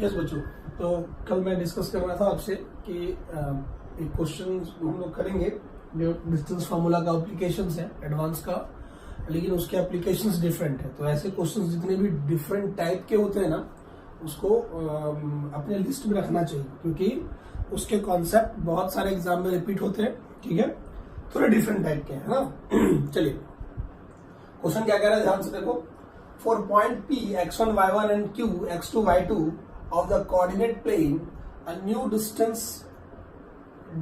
Yes बच्चों, तो कल मैं डिस्कस कर रहा था आपसे कि एक क्वेश्चन हम लोग करेंगे जो डिस्टेंस फार्मूला का एप्लीकेशंस है एडवांस का, लेकिन उसके एप्लीकेशंस डिफरेंट है। तो ऐसे क्वेश्चंस जितने भी डिफरेंट टाइप के होते हैं ना, उसको अपने लिस्ट में रखना चाहिए, क्योंकि उसके कॉन्सेप्ट बहुत सारे एग्जाम में रिपीट होते हैं। ठीक है, थोड़े डिफरेंट टाइप के है ना। चलिए, क्वेश्चन क्या कह रहा है, ध्यान से देखो। For point P, x1, y1 and q, x2, y2 of the coordinate plane, a new distance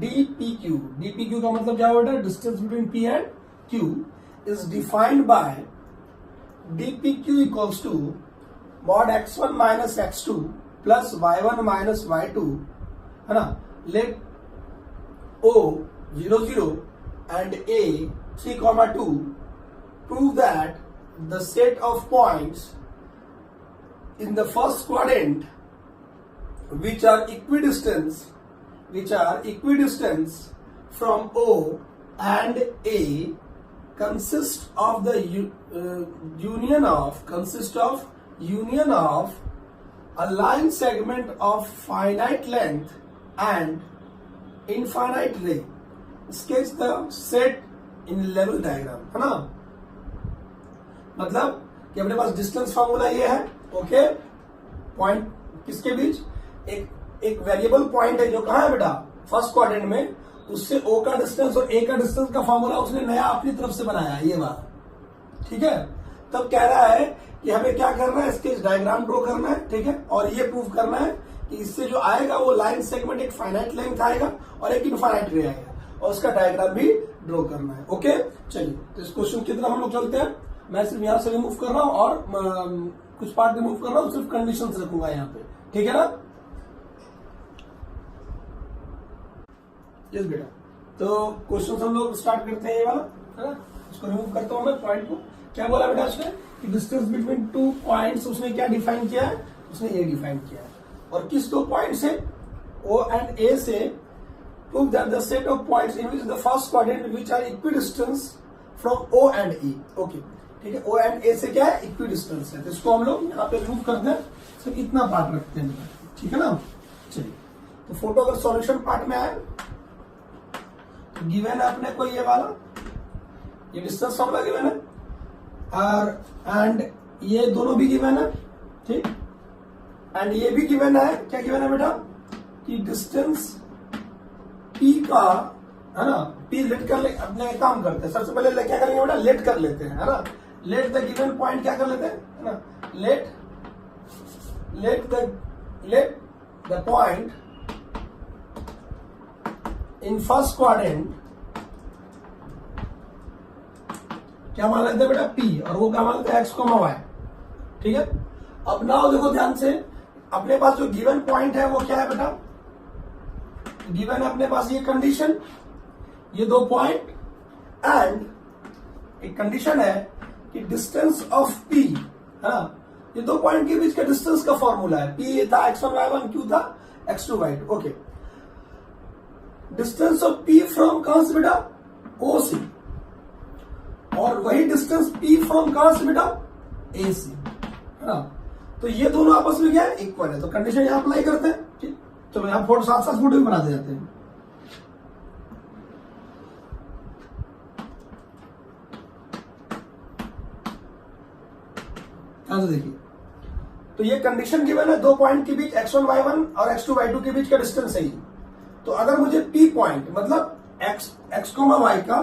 dpq. dpq का मतलब क्या होता है? Distance between P and Q is defined by dpq equals to mod x1 minus x2 plus y1 minus y2, है ना। Let O 0, 0 and A 3, 2 prove that the set of points in the first quadrant which are equidistant from O and A consist of union of a line segment of finite length and infinite length. Sketch the set in level diagram, है ना। मतलब कि अपने पास distance formula ये है, okay. Point किसके बीच? एक variable point है जो कहां है बेटा? फर्स्ट क्वाड्रेंट में। उससे ओ का डिस्टेंस और ए का डिस्टेंस का फार्मूला उसने नया अपनी तरफ से बनाया है, ये बात ठीक है। तब कह रहा है कि हमें क्या करना है, इसके डायग्राम ड्रॉ करना है, ठीक है। और ये प्रूव करना है कि इससे जो आएगा वो लाइन सेगमेंट एक फाइनाइट लेंथ आएगा और एक इनफाइनाइट रे आएगा, और उसका डायग्राम भी ड्रॉ करना है, ओके। चलिए, तो इस क्वेश्चन की तरफ हम लोग चलते हैं। मैं सिर्फ यहां से रिमूव कर रहा हूं और कुछ पार्ट रिमूव कर रहा हूं, सिर्फ कंडीशंस रखूंगा यहां पे, ठीक है ना। यस बेटा, तो क्वेश्चन हम लोग स्टार्ट करते हैं, ये वाला है ना। इसको रिमूव करता हूं मैं पॉइंट को। क्या बोला बेटा उसने कि डिस्टेंस बिटवीन टू पॉइंट्स उसने क्या डिफाइन किया है? उसने ए डिफाइन किया है। और किस दो पॉइंट से? ओ एंड ए से prove that the set of points in which the first quadrant which are equidistance from O and E, okay. ठीक है, ओ एंड ए से क्या है? इक्विडिस्टेंस है। तो इसको हम लोग यहाँ पे रिमूव करते हैं, सिर्फ इतना पार्ट रखते हैं, ठीक है ना। चलिए, तो फोटो अगर सॉल्यूशन पार्ट में आए तो गिवन है अपने को ये वाला, ये डिस्टेंस फॉर्मूला गिवन है, और एंड ये दोनों भी गिवन है, ठीक। एंड ये भी गिवन है, क्या गिवन है बेटा? कि डिस्टेंस पी का, है ना, पी लेट कर ले। अपने काम करते हैं, सबसे पहले क्या करेंगे बेटा? लेट कर लेते हैं, है ना। लेट द गिवन पॉइंट क्या कर लेते हैं, है ना। Let the point in first quadrant क्या मान लेते हैं बेटा? पी, और वो क्या मान लेते हैं? एक्स कोमा वाई, ठीक है। अब नाउ देखो ध्यान से, अपने पास जो गिवन पॉइंट है वो क्या है बेटा? गिवन है अपने पास ये कंडीशन, ये दो पॉइंट, एंड एक कंडीशन है कि डिस्टेंस ऑफ पी, है ना। ये दो पॉइंट के बीच का डिस्टेंस का फॉर्मूला है। पी ये था x1 y1, q था x2 y2, okay. Distance of P from कहां से बेटा? ओ से, और वही डिस्टेंस पी फ्रॉम कहां से बेटा? ए से, है ना। तो ये दोनों आपस में क्या है? इक्वल है। तो कंडीशन यहां अप्लाई करते हैं, ठीक। चलो यहां फोटो साथ साथ फोटो भी बनाते जाते हैं। देखिए, तो ये कंडीशन गिवन है, दो पॉइंट के बीच x1 y1 और x2 y2 के बीच का डिस्टेंस है। तो अगर मुझे p पॉइंट मतलब x y का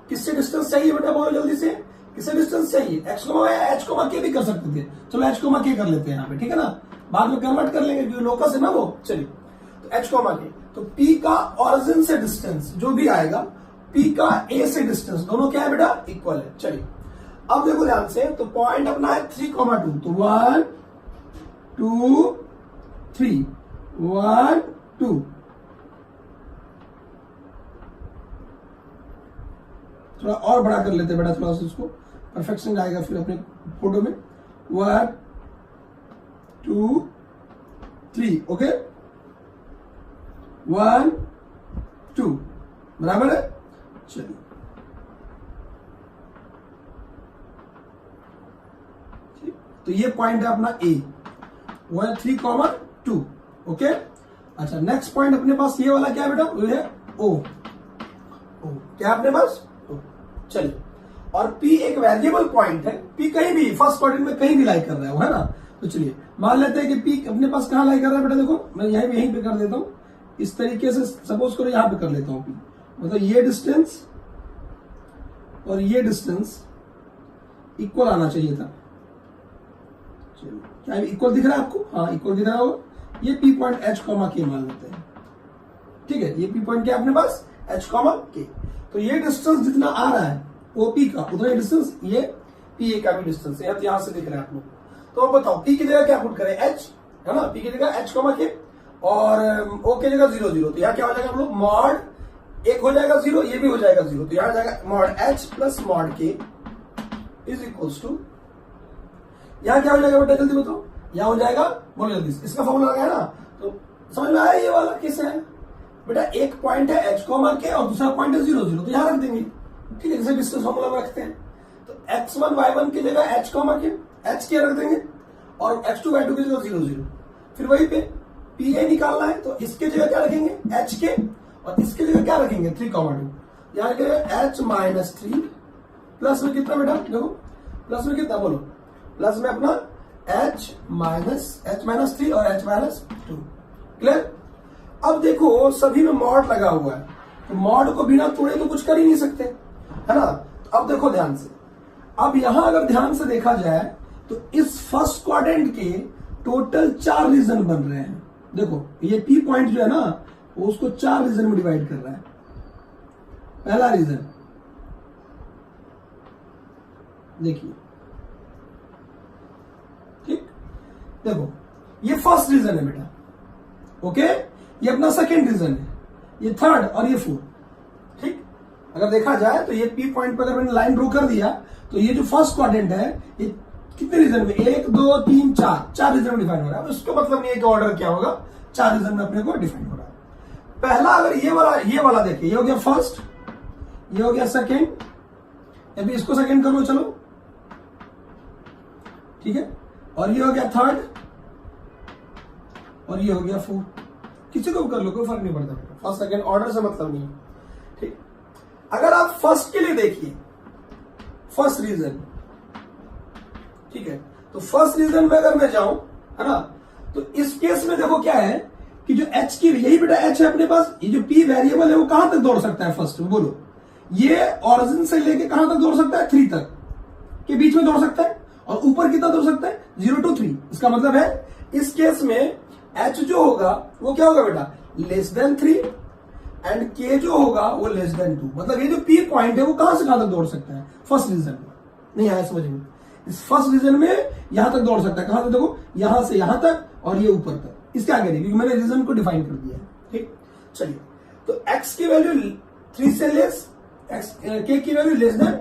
किससे डिस्टेंस चाहिए बेटा? बोलो जल्दी से, किससे डिस्टेंस चाहिए? x y h k भी कर सकते थे, चलो h k कर लेते हैं यहाँ पे, ठीक है ना। बाद में कन्वर्ट कर लेंगे क्योंकि लोकस है ना वो। चलिए, तो h k, तो p का ऑरिजिन से डिस्टेंस जो भी आएगा, p का a से डिस्टेंस, दोनों क्या है बेटा? इक्वल है। चलिए, अब देखो ध्यान से, तो पॉइंट अपना है 3, 2, तो 1 2 3 1 2, थोड़ा और बड़ा कर लेते हैं बेटा, थोड़ा सा इसको परफेक्शन आएगा फिर अपने फोटो में। 1 2 3, ओके। 1 2, बराबर है। चलिए, तो ये पॉइंट है अपना ए, वो है 3, 2। ओके, अच्छा नेक्स्ट पॉइंट अपने पास ये वाला क्या है बेटा, वो है ओ। क्या अपने पास ओ। चलिए, और P एक वेरिएबल पॉइंट है, P कहीं भी फर्स्ट क्वाड्रेंट में कहीं भी लाई कर रहा है वो, है ना। तो चलिए मान लेते हैं कि P अपने पास कहाँ लाई कर रहा है बेटा, देखो मैं यहीं पे कर देता हूं इस तरीके से, सपोज करो यहां पे कर लेता हूं P, मतलब ये डिस्टेंस और ये डिस्टेंस इक्वल आना चाहिए था। चलिए, क्या इक्वल दिख रहा है आपको? हाँ इक्वल दिख रहा होगा। ये P point H comma K मान लेते हैं, ठीक है। ये P पॉइंट क्या अपने पास, H कॉमा K। तो ये डिस्टेंस जितना आ रहा है OP का, उतना ही डिस्टेंस ये PA का भी डिस्टेंस है, यहां से दिख रहा है आप लोग। तो अब बताओ P की जगह क्या पुट करें, H, है ना। P की जगह H कॉमा K और O की जगह 0 0। तो यहाँ क्या हो जाएगा हम लोग, मॉड एक हो जाएगा 0, ये भी हो जाएगा 0। तो यहाँ जाएगा mod H plus mod K is equals to, यहाँ क्या हो जाएगा बेटा जल्दी बताओ, यहाँ हो जाएगा, बोलो जल्दी, इसका फॉर्मूला लगाया ना। तो समझ में आया ये वाला किससे है बेटा, एक पॉइंट है H कॉमा K और दूसरा पॉइंट है 0 0। तो यहाँ रख देंगे, ठीक है, जैसे डिस्टेंस फॉर्मूला में रखते हैं। तो x1 y1 की जगह H comma K, H K रख देंगे और x2 y2 की जगह 0 0। फिर वहीं पे PA निकालना है, तो इसके जगह क्या रखेंगे, HK, और इसके जगह क्या रखेंगे 3 कॉमा 2। यहाँ रखेंगे H माइनस 3 प्लस में कितना बेटा, देखो प्लस में कितना बोलो, प्लस में अपना H माइनस 3 और H माइनस 2। क्लियर। अब देखो सभी में मॉड लगा हुआ है, तो मॉड को बिना तोड़े तो कुछ कर ही नहीं सकते, है ना। तो अब देखो ध्यान से, अब यहां अगर ध्यान से देखा जाए तो इस फर्स्ट क्वाड्रेंट के टोटल 4 रीजन बन रहे हैं। देखो ये P पॉइंट जो है ना, वो उसको 4 रीजन में डिवाइड कर रहा है। पहला रीजन देखिए, ठीक, देखो ये फर्स्ट रीजन है बेटा, ओके, ये अपना सेकेंड रीजन है, ये थर्ड और ये फोर्थ, ठीक। अगर देखा जाए तो ये P पॉइंट पर अगर मैंने लाइन ड्रॉ कर दिया तो ये जो फर्स्ट क्वाड्रेंट है ये कितने रीजन में, 1 2 3 4 रीजन में डिफाइन हो रहा है। उसका मतलब नहीं है कि ऑर्डर क्या होगा, 4 रीजन में अपने को डिफाइन हो रहा है। पहला अगर ये वाला देखिए, ये हो गया फर्स्ट, ये हो गया सेकेंड, अभी इसको सेकेंड कर लो चलो, ठीक है, और ये हो गया थर्ड और ये हो गया फोर्थ। किसी को भी कर लो, कोई फर्क नहीं पड़ता, फर्स्ट सेकेंड ऑर्डर से मतलब नहीं है, ठीक। अगर आप फर्स्ट के लिए देखिए, फर्स्ट रीजन, ठीक है, तो फर्स्ट रीजन में अगर मैं जाऊं, है ना, तो इस केस में देखो क्या है कि जो H की, यही बेटा H है अपने पास, ये जो P वेरिएबल है वो कहां तक दौड़ सकता है फर्स्ट में, बोलो। ये ऑरिजिन से लेके कहां तक दौड़ सकता है, 3 तक के बीच में दौड़ सकता है, और ऊपर कितना दौड़ सकता है, 0 to 3। इसका मतलब है इस केस में H जो होगा वो क्या होगा बेटा, लेस देन 3, एंड K जो होगा वो लेस देन 2। मतलब ये जो P पॉइंट है वो कहां से कहां तक दौड़ सकता है, फर्स्ट रीजन में। नहीं आया समझ में, इस फर्स्ट रीजन में यहां तक दौड़ सकता है, कहां तक देखो, यहां से यहां तक और ये ऊपर तक, इसके आगे नहीं, क्योंकि मैंने रीजन को डिफाइन कर दिया है, ठीक। चलिए, तो x की वैल्यू 3 से लेस, K की वैल्यू लेस देन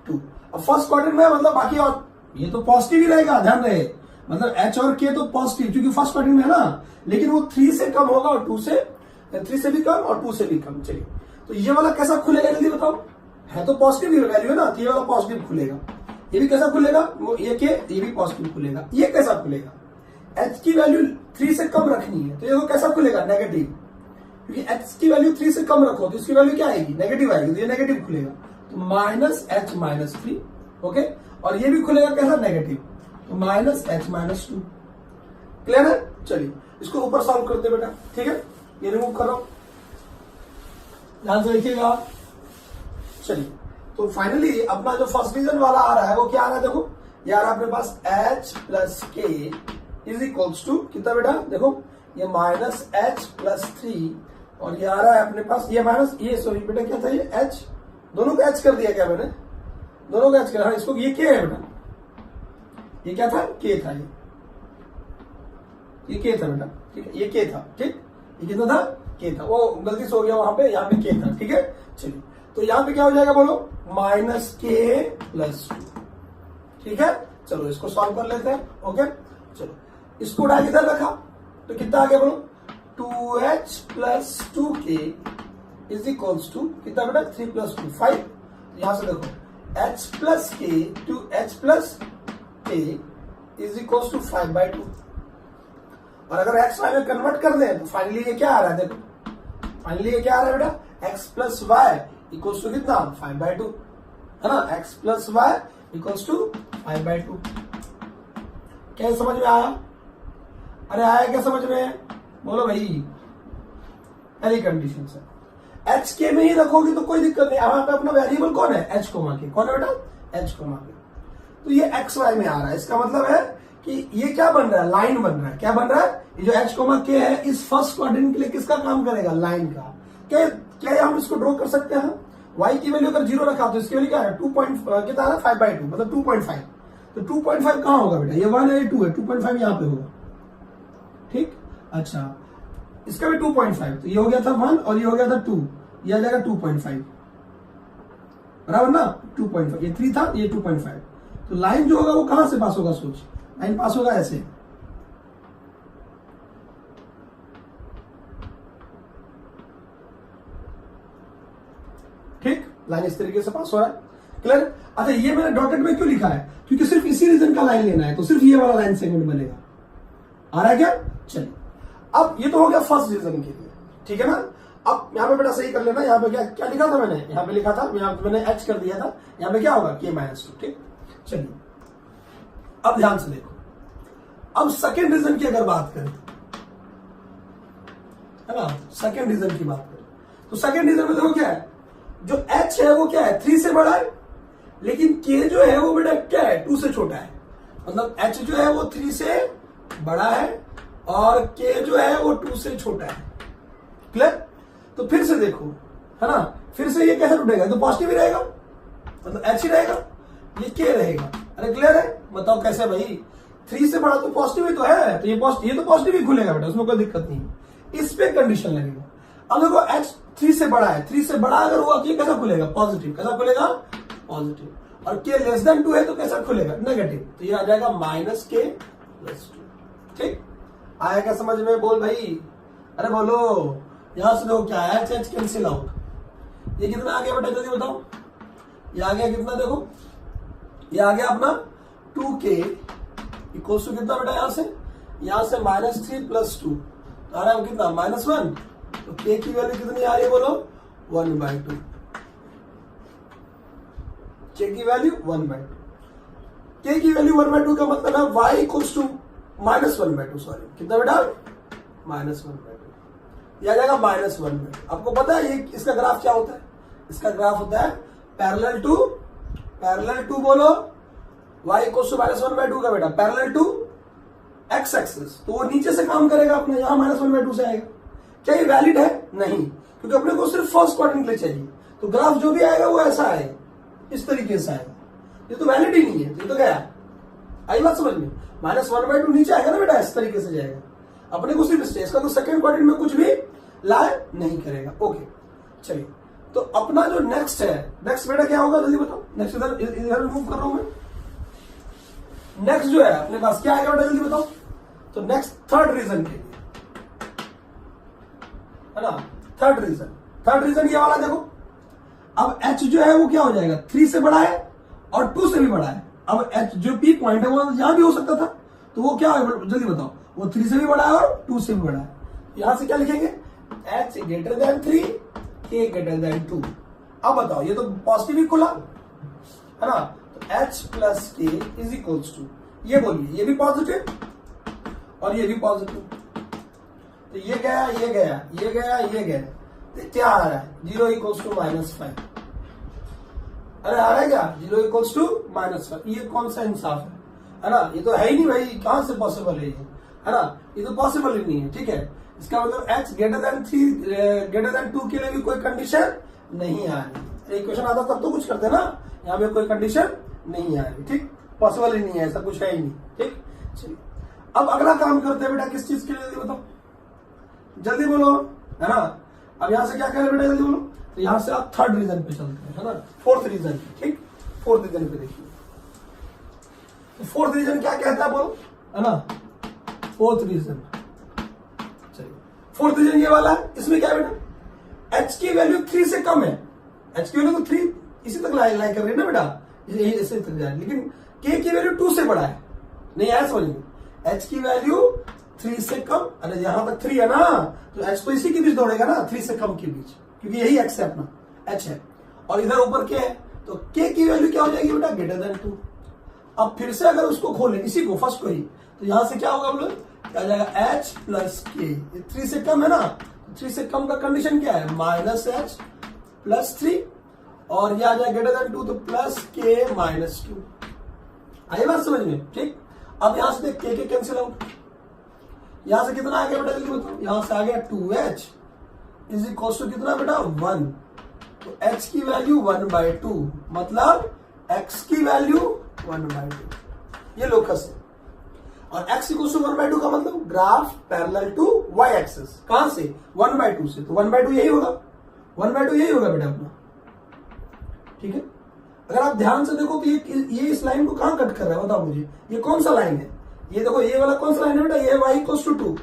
2। अब फर्स्ट क्वाड्रेंट में मतलब बाकी, और ये तो पॉजिटिव ही रहेगा, ध्यान रहे, मतलब H और K तो पॉजिटिव, क्योंकि फर्स्ट क्वाड्रेंट में है ना, लेकिन वो 3 से कम होगा और 3 से भी कम और 2 से भी कम। चलिए, तो ये वाला कैसा खुलेगा जल्दी बताओ, है तो पॉजिटिव वैल्यू है ना, तो ये वाला पॉजिटिव खुलेगा। ये भी कैसा खुलेगा, ये भी पॉजिटिव खुलेगा। ये कैसा खुलेगा, H की वैल्यू 3 से कम रखनी है, तो ये कैसा खुलेगा, नेगेटिव, क्योंकि H की वैल्यू 3 से कम रखो तो इसकी वैल्यू क्या आएगी, नेगेटिव आएगी, तो ये नेगेटिव खुलेगा, तो माइनस H माइनस 3, ओके। और ये भी खुलेगा कैसा, नेगेटिव, तो माइनस H माइनस 2। क्लियर है। चलिए इसको ऊपर सॉल्व करते बेटा, ठीक है, ये रिमूव करो, ध्यान से देखिएगा। चलिए, तो फाइनली अपना जो फर्स्ट रीजन वाला आ रहा है वो क्या आ रहा है, देखो यार अपने पास H plus K is equals to कितना बेटा, देखो ये माइनस H प्लस 3 और ये आ रहा है अपने पास, ये माइनस, ये सॉरी बेटा क्या था, ये H, दोनों को H कर दिया क्या मैंने, दोनों को H कर, हाँ इसको, ये K है बेटा, ये क्या था, K था, ये K था बेटा, ठीक है, ये K था, ठीक, ये कितना था, K था, वो गलती से हो गया वहां पे, यहाँ पे K था, ठीक है। चलिए, तो यहाँ पे क्या हो जाएगा बोलो, माइनस K प्लस 2, ठीक है। चलो इसको सॉल्व कर लेते हैं, ओके। चलो इसको उठा किधर रखा, तो कितना आ गया बोलो, 2H plus 2K is equals to कितना बेटा, 3 प्लस 2 5। यहां से देखो H plus K two H plus K is equals to 5/2। और अगर एक्स वाई में कन्वर्ट कर दें तो फाइनली ये क्या आ रहा है, देखो फाइनली ये क्या आ रहा है बेटा, X plus Y equals to कितना 5/2, है ना, X plus Y equals to 5/2। क्या समझ में आया? अरे आया क्या समझ में? बोलो भाई। पहली कंडीशन से एच के में ही रखोगे तो कोई दिक्कत नहीं, यहाँ पे अपना वेरिएबल कौन है, एच कोमा के, कौन है बेटा, एच कोमा के। तो ये एक्स वाई में आ रहा है, इसका मतलब है कि ये क्या बन रहा है, लाइन बन रहा है। क्या बन रहा है, ये जो एच कोमा के है इस फर्स्ट क्वाड्रेंट के लिए किसका काम करेगा, लाइन का। क्या हम इसको ड्रॉ कर सकते हैं, y की वैल्यू अगर 0 रखा तो इसकी वैल्यू क्या है, 2 कितना है 5/2 मतलब 2.5। तो 2.5 कहां होगा बेटा, ये 1 है ये 2 है, 2.5 यहां पे होगा, ठीक। अच्छा इसका भी 2.5, तो ये हो गया था 1 और ये हो गया था 2, ये आ जाएगा 2.5 बराबर ना, 2.5 ये 3 था ये 2.5। तो लाइन जो होगा वो कहां से पास होगा, सोच, लाइन पास होगा ऐसे, ठीक, लाइन इस तरीके से पास हो रहा है, क्लियर। अच्छा ये मैंने डॉटेड में क्यों लिखा है, क्योंकि सिर्फ इसी रीजन का लाइन लेना है, तो सिर्फ ये वाला लाइन सेगमेंट बनेगा। आ रहा है क्या, चलिए अब ये तो हो गया फर्स्ट रीजन के लिए, ठीक है ना। अब यहाँ पे बेटा सही कर लेना, यहाँ पे क्या क्या लिखा था मैंने, यहाँ पे लिखा था, यहाँ पे मैंने एच कर दिया था, यहाँ पे क्या होगा k-2, ठीक। चलिए अब ध्यान से देखो, अब सेकेंड रीजन की अगर बात करें, है ना, सेकेंड रीजन की बात करें तो सेकेंड रीजन में देखो क्या है, जो h है वो क्या है 3 से बड़ा है, लेकिन k जो है वो बेटा क्या है 2 से छोटा है। मतलब h जो है वो 3 से बड़ा है और k जो है वो 2 से छोटा है, क्लियर। तो फिर से देखो, है ना, फिर से ये कैसे टूटेगा, तो पॉजिटिव ही रहेगा, मतलब h ही रहेगा, ये k रहेगा। अरे क्लियर है, बताओ कैसे भाई, 3 से बड़ा तो पॉजिटिव ही तो है, तो ये तो पॉजिटिव ही खुलेगा बेटा, उसमें कोई दिक्कत नहीं, इस पे कंडीशन लगेगा। अब देखो h 3 से बड़ा है, 3 से बड़ा अगर हुआ तो ये कैसा खुलेगा, पॉजिटिव, कैसा खुलेगा, पॉजिटिव। और k लेस देन 2 है तो कैसा खुलेगा, नेगेटिव, तो ये आ जाएगा -k+2, ठीक। आया क्या समझ में, बोल भाई, अरे बोलो। यहां से देखो क्या है, h कैंसिल आउट, ये कितना आ गया बेटा जल्दी बताओ, ये आ गया कितना, देखो ये आ गया अपना 2k इक्वल्स टू कितना बेटा, यहां से -3 + 2 आ रहा है कितना, -1। तो k की वैल्यू कितनी आ रही है बोलो, 1/2, k की वैल्यू 1/2, k की वैल्यू 1/2 का मतलब है y इक्वल्स टू -1/2, सॉरी कितना बेटा, -1/2, ये आ जाएगा -1/2। आपको पता है ये इसका ग्राफ क्या होता है, इसका ग्राफ होता है पैरेलल टू बोलो y इक्वल्स टू -1/2 का बेटा, पैरेलल टू x एक्सिस, तो वो नीचे से काम करेगा अपना, यहां -1/2 से आएगा। क्या ये वैलिड है, नहीं, क्योंकि अपने को सिर्फ फर्स्ट क्वाड्रेंट के लिए चाहिए, तो ग्राफ जो भी आएगा वो ऐसा आएगा, इस तरीके से आएगा, ये तो वैलिड ही नहीं है, ये तो क्या है, आई बात समझ में, -1/2 नीचे आएगा ना बेटा, इस तरीके से जाएगा, अपने को सिर्फ इसका तो सेकंड क्वाड्रेंट में कुछ भी लाए नहीं करेगा। ओके चलिए, तो अपना जो नेक्स्ट है, नेक्स्ट बेटा क्या होगा जल्दी बताओ, नेक्स्ट इधर रिमूव कर रहा हूं मैं, नेक्स्ट जो है अपने पास क्या आएगा बेटा जल्दी बताओ, तो नेक्स्ट थर्ड रीजन के लिए, है ना, थर्ड रीजन ये वाला देखो, अब h जो है वो क्या हो जाएगा, 3 से बड़ा है और 2 से भी बड़ा है। अब h जो p पॉइंट है वो यहां भी हो सकता था, तो वो क्या है जल्दी बताओ, वो 3 से भी बड़ा है और 2 से भी बड़ा है। यहां से क्या लिखेंगे, h > 3 k > 2। अब बताओ ये तो पॉजिटिव ही खुला है ना, तो h + k = ये बोलिए, ये भी पॉजिटिव और ये भी पॉजिटिव, तो ये गया ये गया ये गया ये गया, तो क्या आ रहा है, 0 = -5। अरे आ रहा है क्या, 0 = -5, ये कौन सा इंसाफ है ना, ये तो है ही नहीं भाई, कहां से पॉसिबल है ये, है ना, ये तो पॉसिबल ही नहीं है, ठीक है। इसका मतलब h > 2 के लिए भी कोई कंडीशन नहीं आ रही, इक्वेशन आता तब तो कुछ करते ना, यहाँ पे कोई कंडीशन नहीं आ रही, ठीक, पॉसिबल ही नहीं है, ऐसा कुछ है ही नहीं, ठीक। चलिए अब अगला काम करते हैं बेटा, किस चीज के लिए बताओ जल्दी बोलो, है ना। अब यहां से क्या करें बेटा जल्दी बोलो, तो यहां से आप थर्ड रीजन पे चलते हैं, है ना, फोर्थ रीजन, ठीक, फोर्थ रीजन पे देखिए, तो फोर्थ रीजन क्या कहता है बोलो, है ना, फोर्थ रीजन, चलिए फोर्थ रीजन ये वाला है, इसमें क्या है बेटा, h की वैल्यू 3 से कम है, h की वैल्यू तो 3 इसी तक लाई कर रही है ना बेटा, इसे तक जाए, लेकिन k की वैल्यू 2 से बड़ा है, नहीं आया समझ में, h की वैल्यू 3 से कम, अरे यहां तक 3 है ना, तो h तो इसी के बीच दौड़ेगा ना, 3 से कम के बीच, क्योंकि यही x है अपना, h है, और इधर ऊपर k है, तो k की वैल्यू क्या हो जाएगी बेटा, ग्रेटर देन 2। अब फिर से अगर उसको खोले, इसी को फर्स्ट को ही, तो यहां से क्या होगा हम लोग, क्या जाएगा h प्लस k, 3 से कम है ना, 3 से कम का कंडीशन क्या है, माइनस h प्लस 3, और यह आ जाए ग्रेटर देन 2, तो प्लस k माइनस 2। आई बात समझ में, ठीक। अब यहां से देख के कैंसिल आउट, यहां से कितना आ गया बेटा, जल्दी बताओ, यहां से आ गया 2h इज इक्वल टू कितना बेटा, 1, तो h की वैल्यू 1/2, मतलब x की वैल्यू 1/2, ये लोकस है। और x इक्वल टू 1/2 का मतलब graph parallel to y axis, कहां से, 1/2 से, तो 1/2 यही होगा, 1/2 यही होगा बेटा अपना, ठीक है। अगर आप ध्यान से देखो तो ये इस लाइन को कहां कट कर रहा है, बताओ मुझे, ये कौन सा लाइन है, ये देखो, ये वाला कौन सा लाइन है बेटा, ये y इक्वल टू 2,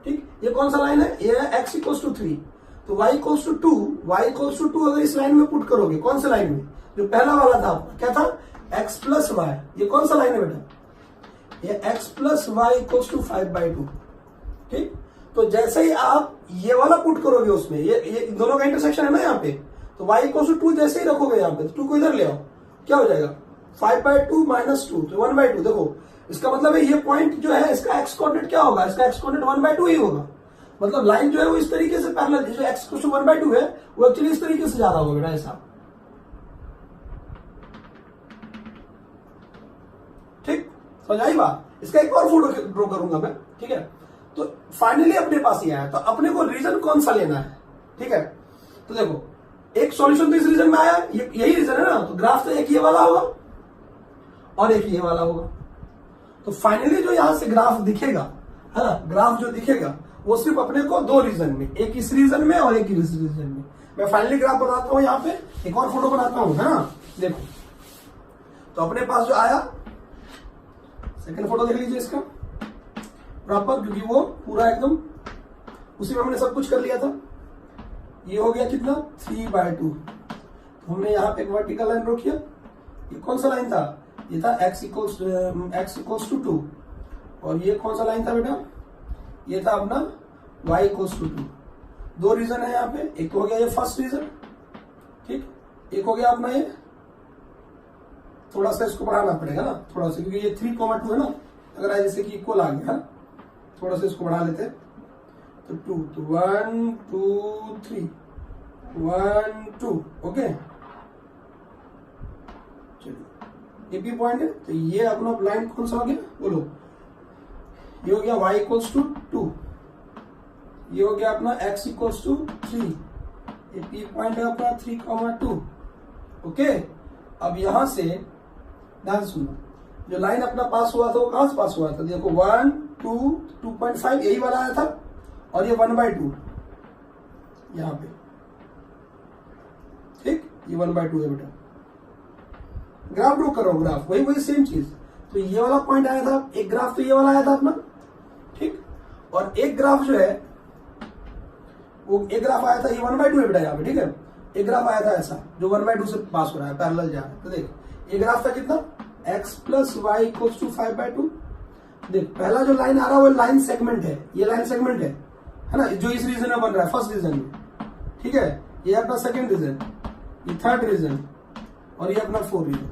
ठीक, ये कौन सा लाइन है, ये है x इक्वल टू 3, तो y equal to 2, y equal to 2 अगर इस लाइन में पुट करोगे, कौन से लाइन में, जो पहला वाला था आपका, क्या था, x प्लस वाई, ये कौन सा लाइन है बेटा, ये x plus y equal to 5/2, ठीक। तो जैसे ही आप ये वाला पुट करोगे उसमें, ये दोनों का इंटरसेक्शन है ना यहाँ पे, तो y इक्वल टू 2 जैसे ही रखोगे यहाँ पे, तो 2 को इधर ले आओ, क्या हो जाएगा, 5/2 माइनस 2, तो 1/2। देखो इसका मतलब है ये पॉइंट जो है, इसका x कोऑर्डिनेट क्या होगा, इसका x कोऑर्डिनेट 1/2 ही होगा, मतलब लाइन जो है वो इस तरीके से पैरेलल, जो x इक्वल टू 1/2 है वो एक्चुअली इस तरीके से जा रहा होगा बेटा, ऐसा, ठीक, समझ आई बात। इसका एक और फोटो ड्रॉ करूंगा मैं, ठीक है। तो फाइनली अपने पास ये आया, तो अपने को रीजन कौन सा लेना है, ठीक है। तो देखो एक सॉल्यूशन तो इस रीजन में आया, यही रीजन है ना, तो ग्राफ तो एक ये वाला होगा और एक ये वाला होगा, तो फाइनली जो यहां से ग्राफ दिखेगा, है ना, ग्राफ जो दिखेगा वो सिर्फ अपने को 2 रीजन में, एक इस रीजन में और एक इस रीजन में। मैं फाइनली ग्राफ बनाता हूं, यहाँ पे एक और फोटो बनाता हूं, है ना, देखो, तो अपने पास जो आया, सेकंड फोटो देख लीजिए इसका प्रॉपर, क्योंकि वो पूरा एकदम उसी में हमने सब कुछ कर लिया था। ये हो गया कितना, 3/2, तो हमने यहाँ पे एक वर्टिकल लाइन ड्रॉ किया, ये कौन सा लाइन था, ये था x इक्वल्स टू 2, और ये कौन सा लाइन था बेटा, ये था अपना y इक्वल्स टू 2। 2 रीजन है यहाँ पे, एक हो गया ये फर्स्ट रीजन, ठीक, एक हो गया अपना ये, थोड़ा सा इसको बढ़ाना पड़ेगा ना, थोड़ा सा, क्योंकि ये 3,2 है ना, अगर जैसे कि इक्वल आ गया, थोड़ा सा इसको बढ़ा लेते हैं, तो 2, तो 1 2 3 1 2, ओके, चलिए ये भी पॉइंट है, तो ये अपना लाइन कौन सा हो गया, बोलो, ये हो गया y इक्वल्स टू 2, ये हो गया अपना x इक्वल्स टू 3, ये P पॉइंट है अपना 3,2, ओके। अब यहां से ध्यान सुनो, जो लाइन अपना पास हुआ था वो कहां से पास हुआ था, देखो 1 2 2.5 यही वाला आया था, और ये 1/2 यहां पे, ठीक, ये 1/2 है बेटा। ग्राफ ड्रॉ करो, ग्राफ वही सेम चीज, तो ये वाला पॉइंट आया था, एक ग्राफ तो ये वाला आया था अपना, ठीक, और एक ग्राफ जो है वो, एक ग्राफ आया था, ये 1/2 है बेटा यहाँ पे, ठीक है। एक ग्राफ आया था ऐसा जो 1/2 से पास हो रहा है, पैरेलल जा रहा है, तो देख ये ग्राफ था कितना, x plus Y equals to 5/2। देख पहला जो लाइन आ रहा है वो लाइन सेगमेंट है, ये लाइन सेगमेंट है ना, जो इस रीजन में बन रहा है, फर्स्ट रीजन में, ठीक है। ये अपना सेकंड रीजन, ये थर्ड रीजन, और ये अपना 4th रीजन,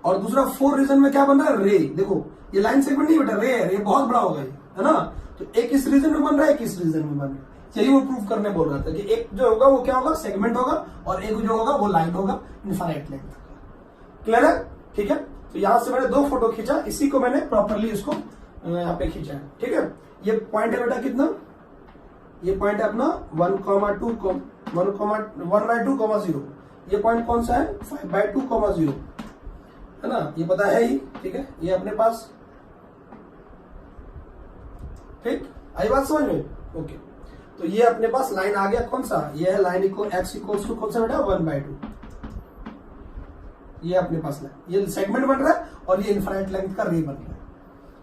और दूसरा 4th रीजन में क्या बन रहा है, रे, देखो ये लाइन सेगमेंट नहीं बेटा, रे है, ये बहुत बड़ा होगा ये, है ना, तो एक इस रीजन में बन रहा है, एक इस रीजन में बन रहा है, यही वो प्रूव करने बोल रहा था कि एक जो होगा वो क्या होगा, सेगमेंट होगा, और एक जो होगा वो लाइन होगा, इनफाइनाइट लेंथ। क्लियर है, ठीक है। तो यहां से मैंने 2 फोटो खींचा, इसी को मैंने प्रॉपरली इसको यहाँ पे खींचा है, ठीक है। ये पॉइंट है बेटा कितना, ये पॉइंट है अपना 1,2,0, ये पॉइंट कौन सा है, 5/2,0, है ना, ये पता है ही, ठीक है, ये अपने पास, ठीक, आई बात समझ में, ओके। तो ये अपने पास लाइन आ गया, कौन सा, ये है line equal x equals to कौन सा बेटा, 1/2, ये अपने पास लाइन, ये सेगमेंट बन रहा है, और ये इनफाइनाइट लेंथ का रे बन रहा है,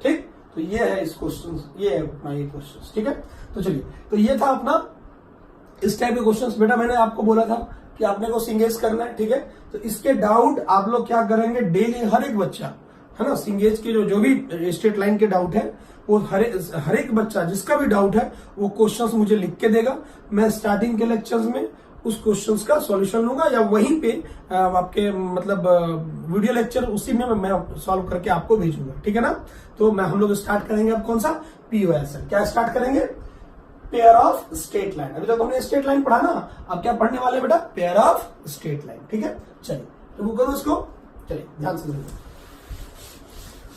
ठीक। तो ये है इस क्वेश्चन, ये है अपना ये क्वेश्चन, ठीक है। तो चलिए, तो ये था अपना इस टाइप के क्वेश्चंस बेटा, मैंने आपको बोला था कि आपने को सिंगेज करना है, ठीक है। तो इसके डाउट आप लोग क्या करेंगे, डेली हर एक बच्चा, है ना, सिंगेज के जो भी स्ट्रेट लाइन के डाउट है वो हर एक बच्चा जिसका भी डाउट है वो क्वेश्चंस मुझे लिख के देगा, मैं स्टार्टिंग के लेक्चर्स में उस क्वेश्चंस का सॉल्यूशन लूंगा या वहीं पे आपके मतलब वीडियो लेक्चर उसी में मैं सॉल्व करके आपको भेजूंगा, ठीक है ना। तो हम लोग स्टार्ट करेंगे अब कौन सा, पीओएसएल। क्या स्टार्ट करेंगे, पेयर ऑफ स्ट्रेट लाइन। अभी तक हमने स्ट्रेट लाइन पढ़ा ना, अब क्या पढ़ने वाले बेटा, पेयर ऑफ स्ट्रेट लाइन, ठीक है। चलिए तो वो करो इसको, चलिए ध्यान से देखो।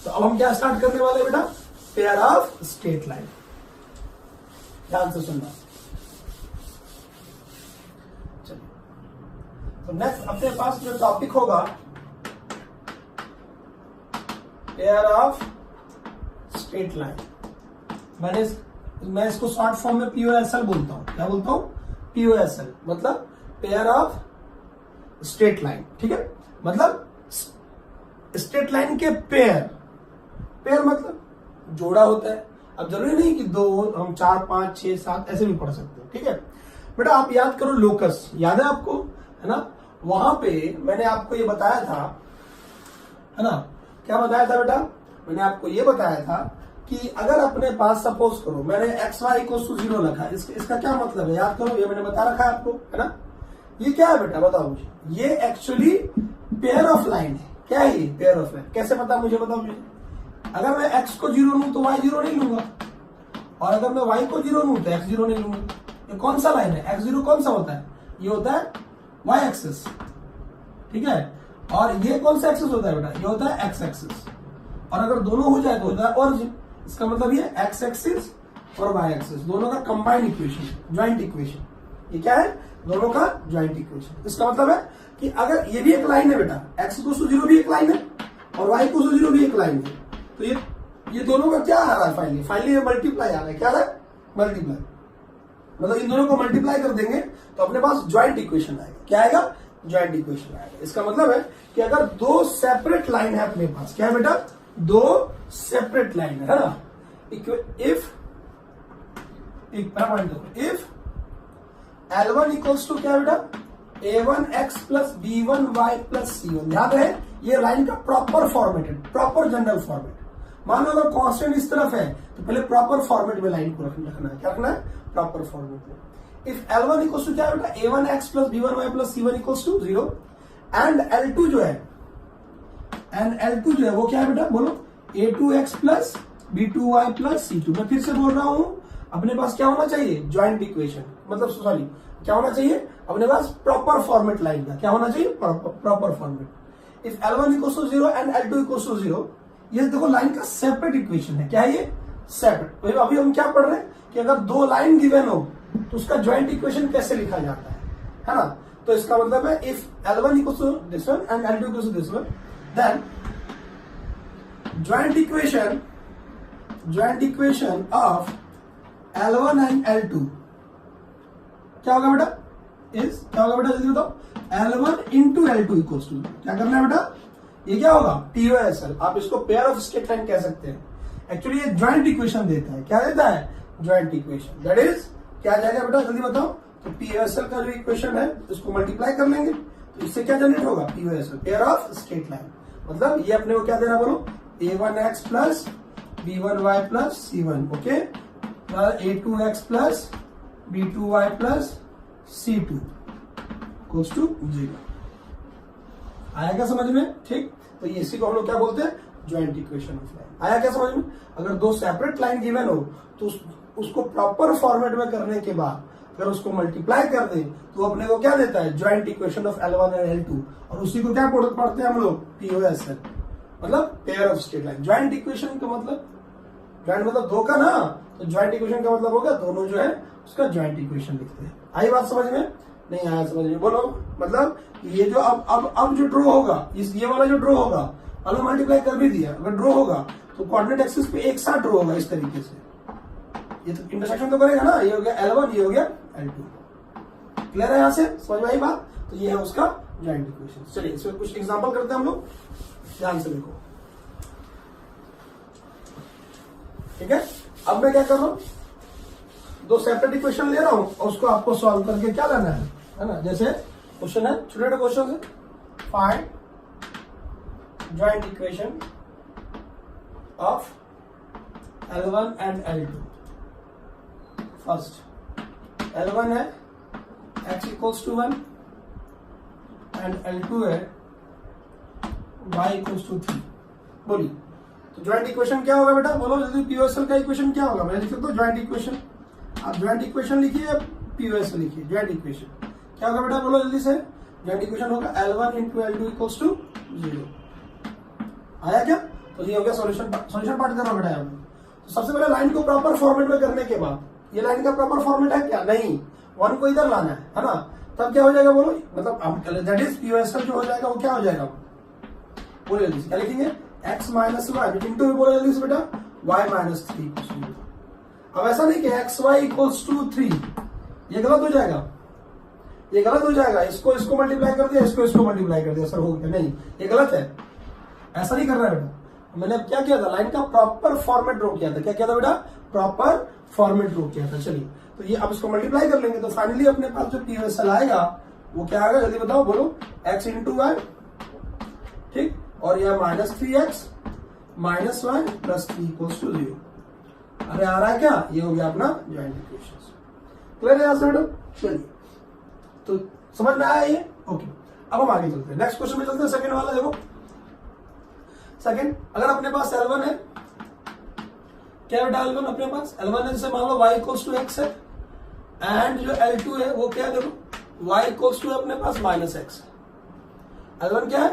तो अब हम क्या स्टार्ट करने वाले बेटा, पेयर ऑफ स्ट्रेट लाइन। ध्यान से सुनना। चलिए तो नेक्स्ट अपने पास जो टॉपिक होगा, पेयर ऑफ स्ट्रेट लाइन। मैं इसको शॉर्ट फॉर्म में पीओएसएल बोलता हूं। क्या बोलता हूं, पीओएसएल मतलब पेयर ऑफ स्ट्रेट लाइन, ठीक है। मतलब स्ट्रेट लाइन के पेयर मतलब जोड़ा होता है। अब जरूरी नहीं कि 2, हम 4, 5, 6, 7 ऐसे भी पढ़ सकते हैं, ठीक है बेटा। आप याद करो लोकस, याद है आपको, है ना। वहां पे मैंने आपको ये बताया था, है ना। क्या बताया था बेटा, मैंने आपको ये बताया था कि अगर अपने पास सपोज करो मैंने एक्स वाई इक्वल टू 0 रखा, इसका क्या मतलब है, याद करो, ये मैंने बता रखा है आपको, है ना। ये क्या है बेटा, बताओ मुझे। ये एक्चुअली पेयर ऑफ लाइन है। क्या है ये, पेयर ऑफ लाइन। कैसे पता मुझे, बताओ मुझे। अगर मैं x को 0 लूं तो y 0 नहीं लूंगा, और अगर मैं y को 0 लूं तो x 0 नहीं लूंगा। ये कौन सा लाइन है, x 0 कौन सा होता है, ये होता है y एक्सिस, ठीक है। और ये कौन सा एक्सिस होता है बेटा, ये होता है x एक्सिस। और अगर दोनों हो जाए तो होता है ओरिजिन। इसका मतलब ये x एक्सिस और y एक्सिस दोनों का कंबाइंड इक्वेशन, ज्वाइंट इक्वेशन। ये क्या है, दोनों का ज्वाइंट इक्वेशन। इसका मतलब है कि अगर ये भी एक लाइन है बेटा, x को 0 भी एक लाइन है और y को 0 भी एक लाइन है, तो ये दोनों का क्या आ रहा है, फाइनली मल्टीप्लाई आ रहा है। क्या आ रहा है, मल्टीप्लाई। मतलब इन दोनों को मल्टीप्लाई कर देंगे तो अपने पास ज्वाइंट इक्वेशन आएगा। क्या आएगा, ज्वाइंट इक्वेशन आएगा। इसका मतलब है कि अगर 2 सेपरेट लाइन है अपने पास, क्या है बेटा, 2 सेपरेट लाइन है ना। इफ L1 इक्वल्स टू क्या बेटा, A1x plus B1y plus C1। ध्यान रहे ये लाइन का प्रॉपर फॉर्मेट है, प्रॉपर जनरल फॉर्मेट। मान लो अगर कांस्टेंट इस तरफ है तो पहले प्रॉपर फॉर्मेट में लाइन को रखना है। क्या रखना है, प्रॉपर फॉर्मेट में। इफ L1 इक्वल्स टू क्या बेटा, A1x plus B1y plus C1 equals to 0 and L2 जो है वो क्या है बेटा, बोलो, A2x plus B2y plus C2। मैं फिर से बोल रहा हूं, अपने पास क्या होना चाहिए, ज्वाइंट इक्वेशन, मतलब सॉरी क्या होना चाहिए अपने पास, प्रॉपर फॉर्मेट लाइन का। क्या होना चाहिए, proper format. If L1 equals to 0 and L2 equals to 0, ये देखो लाइन का सेपरेट इक्वेशन है। क्या है ये, सेपरेट। अभी हम क्या पढ़ रहे हैं कि अगर 2 लाइन गिवन हो तो उसका ज्वाइंट इक्वेशन कैसे लिखा जाता है ना। तो इसका मतलब है if L1 equals to this one and L2 equals to this one, then joint equation of L1 and L2 क्या होगा बेटा, क्या होगा बेटा, जल्दी बताओ। L1 into L2 equals to, क्या करना है बेटा, ये क्या होगा, पीओएसएल। आप इसको पेयर ऑफ स्ट्रेट लाइन कह सकते हैं। एक्चुअली ये ज्वाइंट इक्वेशन देता है। क्या देता है, ज्वाइंट इक्वेशन। दैट इज क्या जाएगा बेटा, जल्दी बताओ। तो पीओएसएल का जो इक्वेशन है उसको मल्टीप्लाई कर लेंगे तो इससे क्या जनरेट होगा, POSL, pair of straight line. मतलब ये अपने को क्या देना, बोलो, A1x plus B1y plus C1, okay, A2x plus B2y plus C2 equals to 0। आया क्या समझ में, ठीक। तो ये इसी को हम लोग क्या बोलते हैं, ज्वाइंट इक्वेशन ऑफ लाइन। आया क्या समझ में। अगर 2 सेपरेट लाइन गिवन हो तो उसको प्रॉपर फॉर्मेट में करने के बाद अगर उसको मल्टीप्लाई कर दे तो अपने को क्या देता है, joint equation of L1 and L2। और उसी को क्या पढ़ते हैं हम लोग, पीओएसएल, मतलब pair of straight line. Joint equation का मतलब, ज्वाइंट मतलब 2 का ना, तो ज्वाइंट इक्वेशन का मतलब होगा दोनों जो है उसका ज्वाइंट इक्वेशन लिखते हैं। आई बात समझ में, नहीं आया समझ में, बोलो। मतलब ये जो अब जो ड्रॉ होगा, ये वाला जो ड्रॉ होगा, अगर मल्टीप्लाई कर भी दिया, अगर ड्रॉ होगा तो कोऑर्डिनेट एक्सिस पे एक साथ ड्रॉ होगा इस तरीके से। ये तो इंटरसेक्शन तो करेगा ना, ये हो गया L1, ये हो गया L2। क्लियर है, यहां से समझ में आई बात। तो ये है उसका ज्वाइंट इक्वेशन। चलिए इसमें कुछ एग्जांपल करते हैं हम लोग, ध्यान से देखो, ठीक है। अब मैं क्या कर रहा हूं, 2 सेपरेट इक्वेशन ले रहा हूं और उसको आपको सॉल्व करके क्या लेना है ना। जैसे क्वेश्चन है, छोटे क्वेश्चन है, find joint equation of L1 and L2। First L1 है x equals to 1 and L2 है y इक्वल्स टू 3। बोलिए तो ज्वाइंट इक्वेशन क्या होगा बेटा, बोलो जल्दी। पीओएसएल का इक्वेशन क्या होगा, मैं लिख सकता हूँ ज्वाइंट इक्वेशन। आप ज्वाइंट इक्वेशन लिखिए या पीओएसएल लिखिए। ज्वाइंट इक्वेशन क्या होगा बेटा, बोलो जल्दी से। ज्वाइंट इक्वेशन होगा L1 into L2 equals to 0। आया क्या? तो ये हो गया सॉल्यूशन पार्ट करना बेटा। तो सबसे पहले लाइन को प्रॉपर फॉर्मेट में करने के बाद, ये लाइन का प्रॉपर फॉर्मेट है क्या? नहीं, 1 को इधर लाना है ना। तब क्या हो जाएगा बोलो, मतलब दैट इज पीओएसएल जो हो जाएगा वो क्या हो जाएगा, बोलो जल्दी से। क्या लिखेंगे, x माइनस वाई इंटू, बोलो जल्दी से बेटा, y माइनस 3। अब ऐसा नहीं कि एक्स वाई इक्वल्स टू 3, ये गलत हो जाएगा, ये गलत हो जाएगा। इसको मल्टीप्लाई कर दिया, इसको मल्टीप्लाई कर दिया, सर हो गया। नहीं, ये गलत है, ऐसा नहीं करना है बेटा। मैंने अब क्या किया था, लाइन का प्रॉपर फॉर्मेट ड्रॉ किया था। क्या किया था बेटा, प्रॉपर फॉर्मेट ड्रॉ किया था। चलिए तो ये अब इसको मल्टीप्लाई कर लेंगे तो फाइनली अपने पास जो पीओएसएल आएगा वो क्या आएगा, जल्दी बताओ, बोलो। x इंटू वाई, ठीक, और यह minus 3x minus y plus 3 equals to 0। अरे आ रहा है क्या, ये हो गया अपना ज्वाइंट इक्वेशन। क्लियर है यहाँ से बेटा? चलिए तो समझ में आया ये, ओके। अब हम आगे चलते हैं, नेक्स्ट क्वेश्चन में चलते हैं। सेकंड वाला देखो, सेकंड, अगर अपने पास L1 है, क्या बेटा L1 अपने पास, L1 है जैसे मान लो y इक्वल्स टू x है, एंड जो L2 है वो क्या है, देखो y इक्वल्स टू अपने पास माइनस x। L1 क्या है,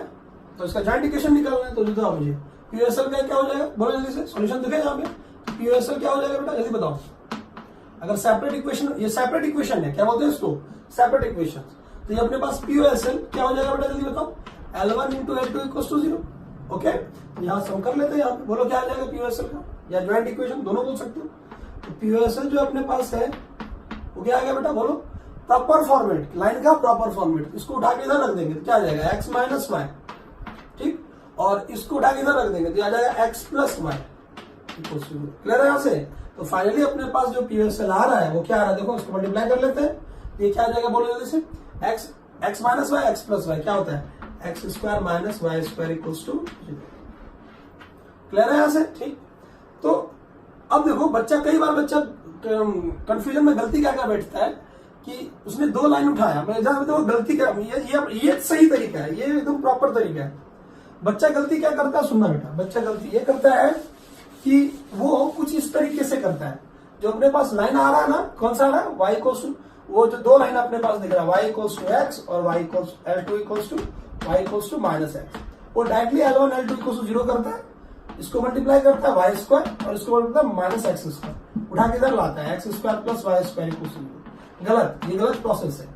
तो इसका ज्वाइंट इक्वेशन निकालना है। तो बताओ मुझे पीओएसएल का क्या हो जाएगा, बोलो जल्दी से। सॉल्यूशन दिखे यहाँ पे, पीओएसएल क्या हो जाएगा बेटा, जल्दी बताओ। अगर सेपरेट इक्वेशन, ये सेपरेट इक्वेशन है, क्या बोलते हैं इसको, सेपरेट इक्वेशन। तो ये अपने पास पीओएसएल क्या हो जाएगा बेटा, जल्दी बताओ। L1 into L2 equals to 0। Okay, तो यहाँ सम कर लेते हैं। यहाँ पे बोलो क्या आ जाएगा पीओएसएल का, या ज्वाइंट इक्वेशन, दोनों बोल सकते हो। तो पीओएसएल जो अपने पास है वो क्या आ गया बेटा, बोलो। प्रॉपर फॉर्मेट, लाइन का प्रॉपर फॉर्मेट। इसको उठा के इधर रख देंगे तो क्या आ जाएगा, x माइनस वाई, ठीक, और इसको उठा के इधर रख देंगे तो आ जाएगा x plus Y equals to 0। Clear है यहाँ से? तो फाइनली अपने पास जो पीओएसएल आ रहा है वो क्या आ रहा है, देखो इसको मल्टीप्लाई कर लेते हैं। ये क्या आ जाएगा, बोलो जल्दी से। x minus y, x plus y क्या होता है, x square minus y square equals to 0। Clear है यहाँ से? ठीक, तो अब देखो बच्चा, कई बार बच्चा कंफ्यूजन में गलती क्या बैठता है कि उसने 2 लाइन उठाया। मैं देखो गलती क्या, ये सही तरीका है, ये एकदम प्रॉपर तरीका है। बच्चा गलती क्या करता है, सुनना बेटा, बच्चा गलती ये करता है कि वो कुछ इस तरीके से करता है। जो अपने पास लाइन आ रहा है ना, कौन सा आ रहा है, y इक्वल्स टू, वो जो 2 लाइन अपने पास दिख रहा है, y इक्वल्स टू x और y equals L2 equals to y equals to minus x, वो directly L1 L2 equals to 0 करता है, इसको मल्टीप्लाई करता है y स्क्वायर और इसको करता है माइनस x स्क्वायर, उठा के इधर लाता है x square plus y square equals to 0। गलत, ये गलत प्रोसेस है।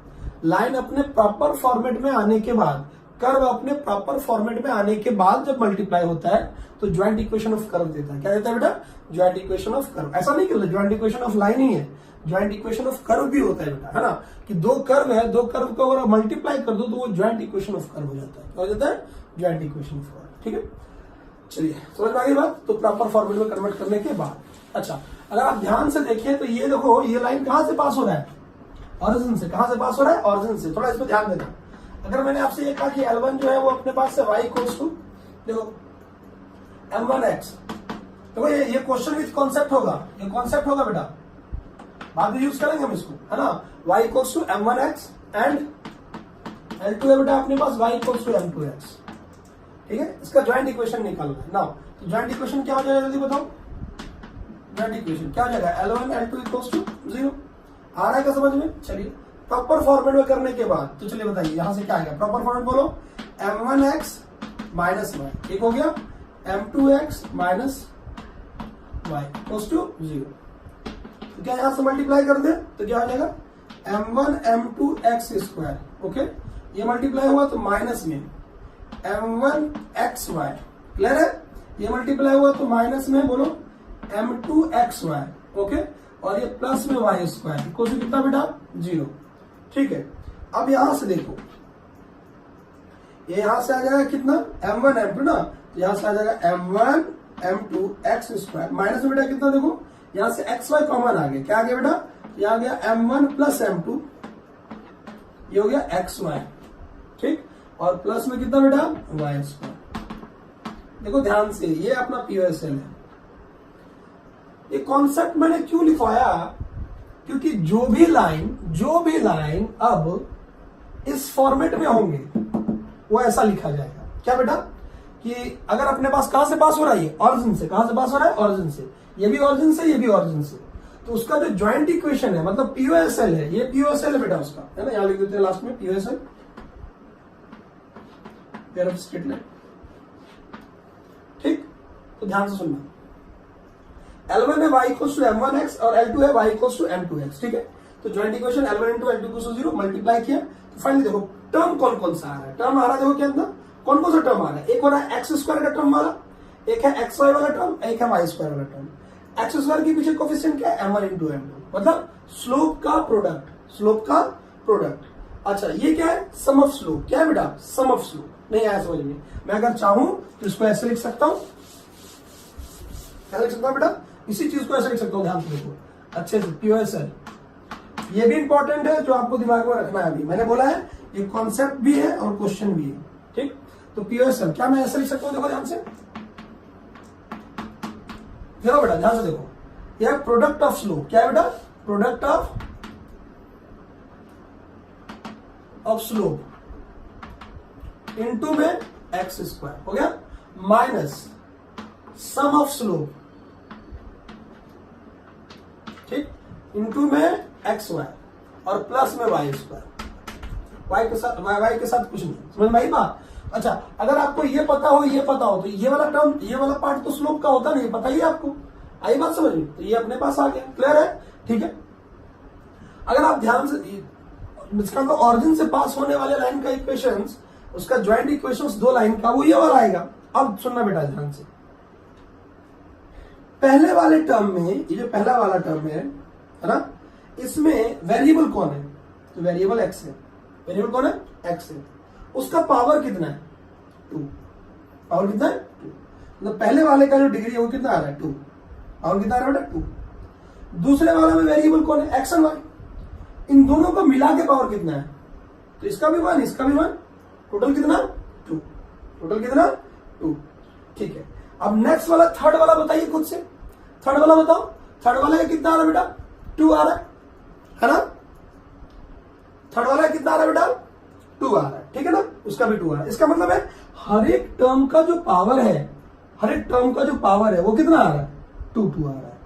लाइन अपने प्रॉपर फॉर्मेट में आने के बाद, कर्व अपने प्रॉपर फॉर्मेट में आने के बाद जब मल्टीप्लाई होता है तो ज्वाइंट इक्वेशन ऑफ कर्व देता है। क्या देता है बेटा, ज्वाइंट इक्वेशन ऑफ कर्व। ऐसा नहीं कि ज्वाइंट इक्वेशन ऑफ लाइन ही है, ज्वाइंट इक्वेशन ऑफ कर्व भी होता है बेटा, है ना, कि 2 कर्व है, 2 कर्व को अगर मल्टीप्लाई कर दो तो वो ज्वाइंट इक्वेशन ऑफ कर्व हो जाता है। क्या हो जाता है, ज्वाइंट इक्वेशन ऑफ कर्व। ठीक है, चलिए समझ में आ गई बात। तो प्रॉपर फॉर्मेट में कन्वर्ट करने के बाद, अच्छा अगर आप ध्यान से देखिए तो ये देखो, ये लाइन कहां से पास हो रहा है, ऑरिजिन से। कहां से पास हो रहा है, ऑरिजिन से। थोड़ा इस पर ध्यान देना। अगर मैंने आपसे ये कहा कि L1 जो है वो अपने पास से y इक्वल्स टू, देखो M1x, देखो ये क्वेश्चन विथ कॉन्सेप्ट होगा, ये कॉन्सेप्ट होगा बेटा, बाद में यूज करेंगे हम इसको, है ना। y equals to M1x and L2 है बेटा अपने पास y इक्वल्स टू M2x। ठीक है, इसका ज्वाइंट इक्वेशन निकालना है। नाउ तो ज्वाइंट इक्वेशन क्या हो जाएगा, जल्दी बताओ। ज्वाइंट इक्वेशन क्या हो जाएगा, L1 L2 इक्वल्स टू 0। आ रहा है क्या समझ में? चलिए प्रॉपर फॉर्मेट में करने के बाद, तो चलिए बताइए यहां से क्या आएगा, प्रॉपर फॉर्मेट बोलो। M1x माइनस वाई, एक हो गया M2x minus Y equals to 0। तो क्या यहां से मल्टीप्लाई कर दे तो क्या हो जाएगा, M1 M2x स्क्वायर। ओके, ये मल्टीप्लाई हुआ तो माइनस में M1xy। क्लियर है, ये मल्टीप्लाई हुआ तो माइनस में बोलो M2xy। ओके, और ये प्लस में y स्क्वायर इक्वल टू कितना बेटा, 0। ठीक है, अब यहां से देखो, ये यहां से आ जाएगा कितना, M1 M2 ना, तो यहां से आ जाएगा M1 M2 x square minus में बेटा कितना, देखो यहां से xy कॉमन आ गया। क्या आ गया बेटा, यहां आ गया M1 प्लस M2, ये हो गया xy। ठीक, और प्लस में कितना बेटा, y स्क्वायर। देखो ध्यान से, ये अपना पीओएसएल है। ये कॉन्सेप्ट मैंने क्यों लिखवाया, क्योंकि जो भी लाइन अब इस फॉर्मेट में होंगे वो ऐसा लिखा जाएगा। क्या बेटा, कि अगर अपने पास कहां से पास हो रहा है, ये ऑरिजिन से, कहां से पास हो रहा है, ऑरिजिन से, ये भी ऑरिजिन से, ये भी ऑरिजिन से, तो उसका जो ज्वाइंट इक्वेशन है, मतलब पीओएसएल है, ये पीओएसएल है बेटा उसका, है ना, यहां लिख देते हैं लास्ट में पीओएसएल, पेयर ऑफ स्ट्रेट लाइन। ठीक, तो ध्यान से सुनना, L1 है y इक्वल्स टू m1x और L2 है y इक्वल्स टू m2x। ठीक है, तो joint equation L1 into L2 equals to 0 multiply किया, तो फाइनली देखो टर्म कौन कौन सा आ रहा है, टर्म आ रहा है देखो क्या अंदर कौन कौन सा टर्म आ रहा है, एक हो रहा है एक्स स्क्वायर का टर्म वाला, एक है एक्स वाई वाला टर्म, एक है वाई स्क्वायर वाला टर्म। एक्स स्क्वायर के पीछे कोफिशिएंट क्या है, m1 इंटू m2, मतलब स्लोप का प्रोडक्ट। अच्छा, ये क्या है, सम ऑफ स्लोप। क्या है बेटा, सम ऑफ स्लोप। नहीं आया समझ में, मैं अगर चाहूं तो इसको ऐसे लिख सकता हूं, क्या लिख सकता हूं बेटा, इसी चीज को ऐसे लिख सकता हूं, ध्यान से देखो अच्छे से, पीओएसएल। ये भी इंपॉर्टेंट है जो आपको दिमाग में रखना है, अभी मैंने बोला है ये कॉन्सेप्ट भी है और क्वेश्चन भी है। ठीक, तो पीओएसएल क्या मैं ऐसे लिख सकता हूं, देखो ध्यान से, देखो बेटा ध्यान से देखो, यह प्रोडक्ट ऑफ स्लोप। क्या है बेटा, प्रोडक्ट ऑफ स्लोप इनटू में एक्स स्क्वायर हो गया, माइनस सम ऑफ स्लोप, ठीक, इनटू में एक्स वाई और प्लस में वाई स्क्वायर, वाई के साथ कुछ नहीं। समझ में आई बात। अच्छा, अगर आपको ये पता हो तो ये वाला टर्म, ये वाला पार्ट तो स्लोप का होता नहीं, पता ही आपको, आई बात समझ में, तो ये अपने पास आ गया, क्लियर है। ठीक है, अगर आप ध्यान से, इसका तो ऑरिजिन से पास होने वाले लाइन का इक्वेशंस, उसका ज्वाइंट इक्वेशंस दो लाइन का, वो ये वाला आएगा। अब सुनना बेटा ध्यान से, पहले वाले टर्म में, ये जो पहला वाला टर्म है ना, इसमें वेरिएबल कौन है, तो वेरिएबल एक्स है। वेरिएबल कौन है, एक्स है। उसका पावर कितना है, 2। पावर कितना है, 2। मतलब पहले वाले का जो डिग्री है वो कितना आ रहा है, 2। पावर कितना आ रहा है बेटा, 2। दूसरे वाले में वेरिएबल कौन है, एक्स और वाई। इन दोनों को मिला के पावर कितना है, तो इसका भी 1, इसका भी 1, टोटल कितना, 2। टोटल कितना, 2। ठीक है, अब नेक्स्ट वाला, थर्ड वाला बताइए खुद से, थर्ड वाला बताओ, थर्ड वाला का कितना आ रहा है बेटा, 2 आ रहा है ना, थर्ड वाला कितना आ रहा है बेटा, 2 आ रहा है। ठीक है ना, उसका भी 2 आ रहा है। इसका मतलब है हर एक टर्म का जो पावर है, वो कितना आ रहा है, 2 आ रहा है।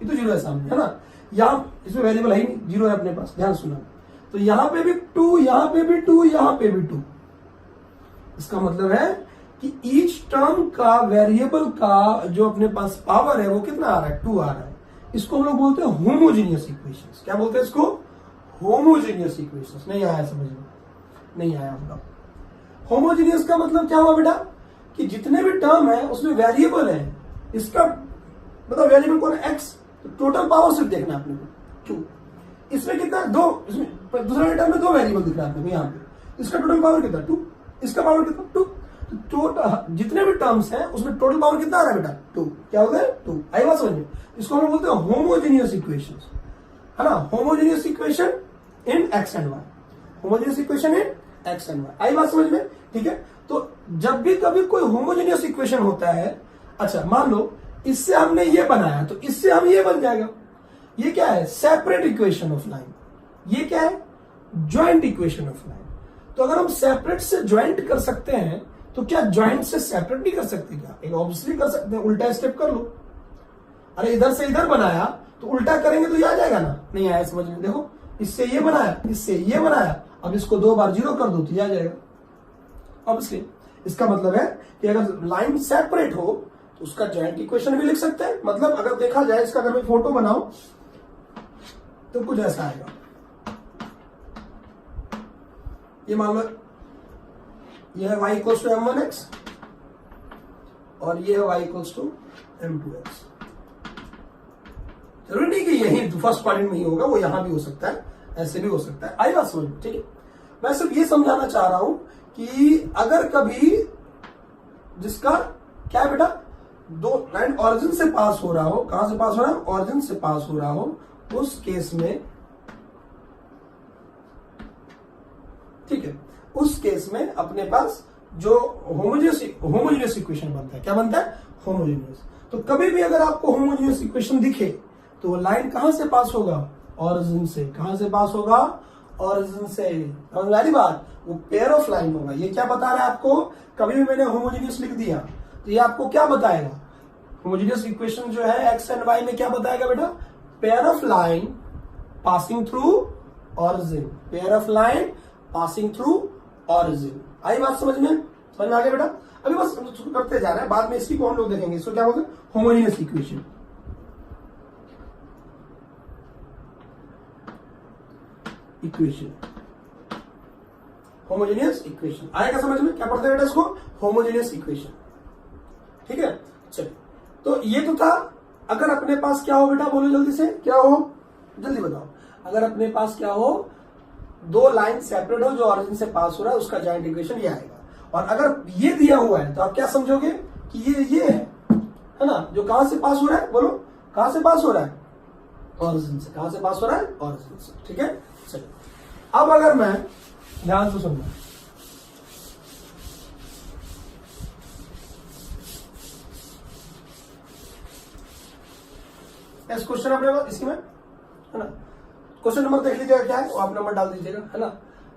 ये तो 0 है सामने, है ना, यहां इसमें वेरिएबल है ही नहीं, 0 है अपने पास, ध्यान सुना। तो यहां पे भी 2, यहां पे भी 2, यहां पे भी 2। इसका मतलब है कि ईच टर्म का वेरिएबल का जो अपने पास पावर है वो कितना आ रहा है, 2 आ रहा है। इसको हम लोग बोलते हैं होमोजेनियस इक्वेशंस। क्या बोलते हैं इसको, होमोजेनियस इक्वेशंस। नहीं आया समझ में, नहीं आया होगा। होमोजेनियस का मतलब क्या हुआ बेटा, कि जितने भी टर्म है उसमें वेरिएबल है, इसका मतलब वेरिएबल कौन है, एक्स, तो टोटल पावर सिर्फ देखना है अपने को 2। इसमें कितना, 2, इसमें दूसरे टर्म में 2 वेरिएबल दिख रहा है अपने यहाँ पे, इसका टोटल पावर कितना, 2, इसका पावर कितना, 2। टोटल जितने भी टर्म्स हैं उसमें टोटल पावर कितना आ रहा है बेटा, 2। क्या होता है, 2। आई बात समझ में, इसको हम बोलते हैं होमोजेनियस इक्वेशंस, है ना, homogeneous equation in X and Y, homogeneous equation in X and Y. आई बात समझ में। ठीक है, तो जब भी कभी कोई होमोजेनियस इक्वेशन होता है, अच्छा मान लो इससे हमने ये बनाया तो इससे हम ये बन जाएगा, ये क्या है, सेपरेट इक्वेशन ऑफ लाइन। ये क्या है, ज्वाइंट इक्वेशन ऑफ लाइन। तो अगर हम सेपरेट से ज्वाइंट कर सकते हैं तो क्या ज्वाइंट से सेपरेट नहीं कर सकते क्या, एक ऑब्वियसली कर सकते हैं, उल्टा स्टेप कर लो। अरे इधर से इधर बनाया तो उल्टा करेंगे तो ये आ जाएगा ना, नहीं आया समझ में, देखो इससे ये बनाया, इससे ये बनाया, अब इसको 2 बार 0 कर दो तो ये आ जाएगा ऑब्वियसली। इसका मतलब है कि अगर लाइन सेपरेट हो तो उसका ज्वाइंट इक्वेशन भी लिख सकते हैं। मतलब अगर देखा जाए, इसका अगर मैं फोटो बनाऊं तो कुछ ऐसा आएगा, ये मान लो ये है y इक्वल्स टू m1x और ये है y इक्वल्स टू m2x। जरूरी नहीं कि यही फर्स्ट क्वाड्रेंट में ही होगा, वो यहां भी हो सकता है, ऐसे भी हो सकता है। आई बात समझ, ठीक है। मैं सिर्फ ये समझाना चाह रहा हूं कि अगर कभी जिसका क्या है बेटा, 2 लाइन ऑरिजिन से पास हो रहा हो, कहां से पास हो रहा है, ऑरिजिन से पास हो रहा हो, उस केस में, ठीक है, उस केस में अपने पास जो होमोजेनियस इक्वेशन बनता है, क्या बनता है, होमोजेनियस। तो कभी भी अगर आपको होमोजेनियस इक्वेशन दिखे तो वो लाइन कहां से पास होगा? ऑरिजिन से। कहां से पास होगा? ऑरिजिन से। समझ में आ रही बात? वो पेयर ऑफ लाइन होगा। ये क्या बता रहा है आपको? कभी भी मैंने होमोजेनियस लिख दिया तो ये आपको क्या बताएगा? होमोजेनियस इक्वेशन जो है एक्स एंड वाई में क्या बताएगा बेटा? Pair of line passing through origin. Pair of line passing through origin. आई बात समझ में? समझ में आ गया बेटा? अभी बस करते जा रहे हैं, बाद में इसी को हम लोग देखेंगे। इसको क्या बोलते हैं? Homogeneous equation. होमोजेनियस इक्वेशन आएगा समझ में? क्या पढ़ते हैं बेटा इसको? Homogeneous equation. ठीक है, चलिए। तो ये तो था। अगर अपने पास क्या हो बेटा? बोलो जल्दी से, क्या हो? जल्दी बताओ। अगर अपने पास क्या हो? दो लाइन सेपरेट हो जो ऑरिजिन से पास हो रहा है, उसका जॉइंट इक्वेशन ये आएगा। और अगर ये दिया हुआ है तो आप क्या समझोगे कि ये है ना, जो कहां से पास हो रहा है? बोलो, कहां से पास हो रहा है? ऑरिजिन से। कहां से पास हो रहा है? ऑरिजिन से। ठीक है, चलिए। अब अगर मैं, ध्यान से सुनना, इस क्वेश्चन अपने को इसी में है ना, क्वेश्चन नंबर देख लीजिएगा क्या है, वो आप नंबर डाल दीजिएगा, है ना।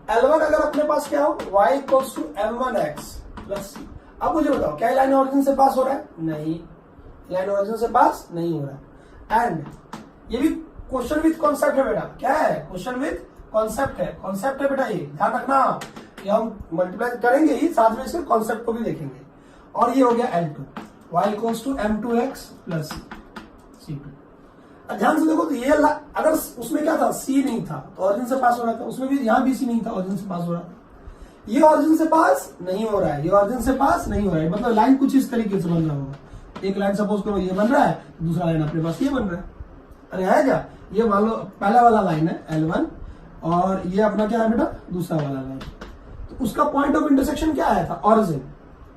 L1 अगर अपने पास क्या हो? y equals to m1x plus c। अब मुझे बताओ, क्या लाइन ऑरिजिन से पास हो रहा है? नहीं, लाइन ऑरिजिन से पास नहीं हो रहा है। एंड ये भी क्वेश्चन विद कॉन्सेप्ट है बेटा। क्या है? क्वेश्चन विद कॉन्सेप्ट है। कॉन्सेप्ट है बेटा, ये ध्यान रखना। ये हम मल्टीप्लाई करेंगे ही, साथ में इसके कॉन्सेप्ट को भी देखेंगे। और ये हो गया L2, y equals to m2x plus c2। ध्यान से देखो, तो ये अगर उसमें क्या था? C नहीं था तो ऑरिजिन से पास हो रहा था। उसमें भी, यहाँ भी C नहीं था, ऑरिजिन से पास हो रहा था। ये ऑरिजिन से पास नहीं हो रहा है, ये ऑरिजिन से पास नहीं हो रहा है। मतलब लाइन कुछ इस तरीके से बन रहा होगा। एक लाइन सपोज करो ये बन रहा है, दूसरा लाइन अपने पास ये बन रहा है। अरे है क्या? ये मान लो पहला वाला लाइन है L1 और ये अपना क्या है बेटा? दूसरा वाला लाइन। तो उसका पॉइंट ऑफ इंटरसेक्शन क्या आया था? ऑरिजिन।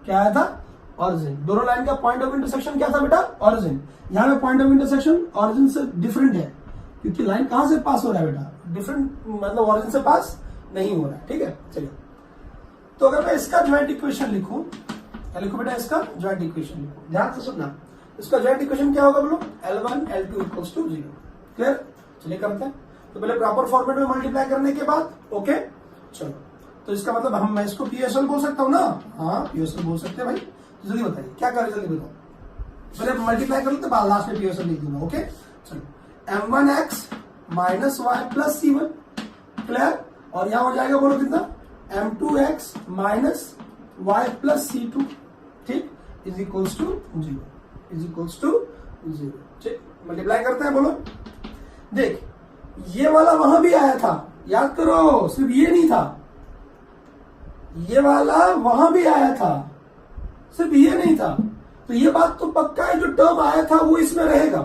क्या आया था? ऑरिजिन। दोनों लाइन का पॉइंट ऑफ इंटरसेक्शन क्या था बेटा? ऑरिजिन। यहाँ पे पॉइंट ऑफ इंटरसेक्शन ऑरिजिन से डिफरेंट है, क्योंकि लाइन कहां से पास हो रहा है बेटा? डिफरेंट, मतलब ऑरिजिन से पास नहीं हो रहा है। ठीक है, चलिए। तो अगर मैं इसका ज्वाइंट इक्वेशन लिखूं, क्या लिखूं बेटा? इसका ज्वाइंट इक्वेशन लिखूं। ध्यान से सुनना, इसका ज्वाइंट इक्वेशन क्या होगा बोलो? L1 L2 equals to 0। Clear? चलिए करते हैं। तो पहले प्रॉपर फॉर्मेट में मल्टीप्लाई करने के बाद, ओके चलो। तो इसका मतलब मैं इसको PSL बोल सकता हूं ना? हाँ, PSL बोल सकते हैं भाई। तो जल्दी बताइए क्या करें, जल्दी बताओ। पहले मल्टीप्लाई कर लेते, बाद लास्ट में PSL लिख दूंगा। ओके चलो। m1x minus y plus c1। Clear? और यहां हो जाएगा, बोलो कितना? m2x minus y plus c2। ठीक, is equals to 0। Is equals to 0। ठीक, मल्टीप्लाई करते हैं, बोलो। देख, ये वाला वहां भी आया था, याद करो। सिर्फ ये नहीं था, ये वाला वहां भी आया था, सिर्फ ये नहीं था। तो ये बात तो पक्का है, जो टर्म आया था वो इसमें रहेगा।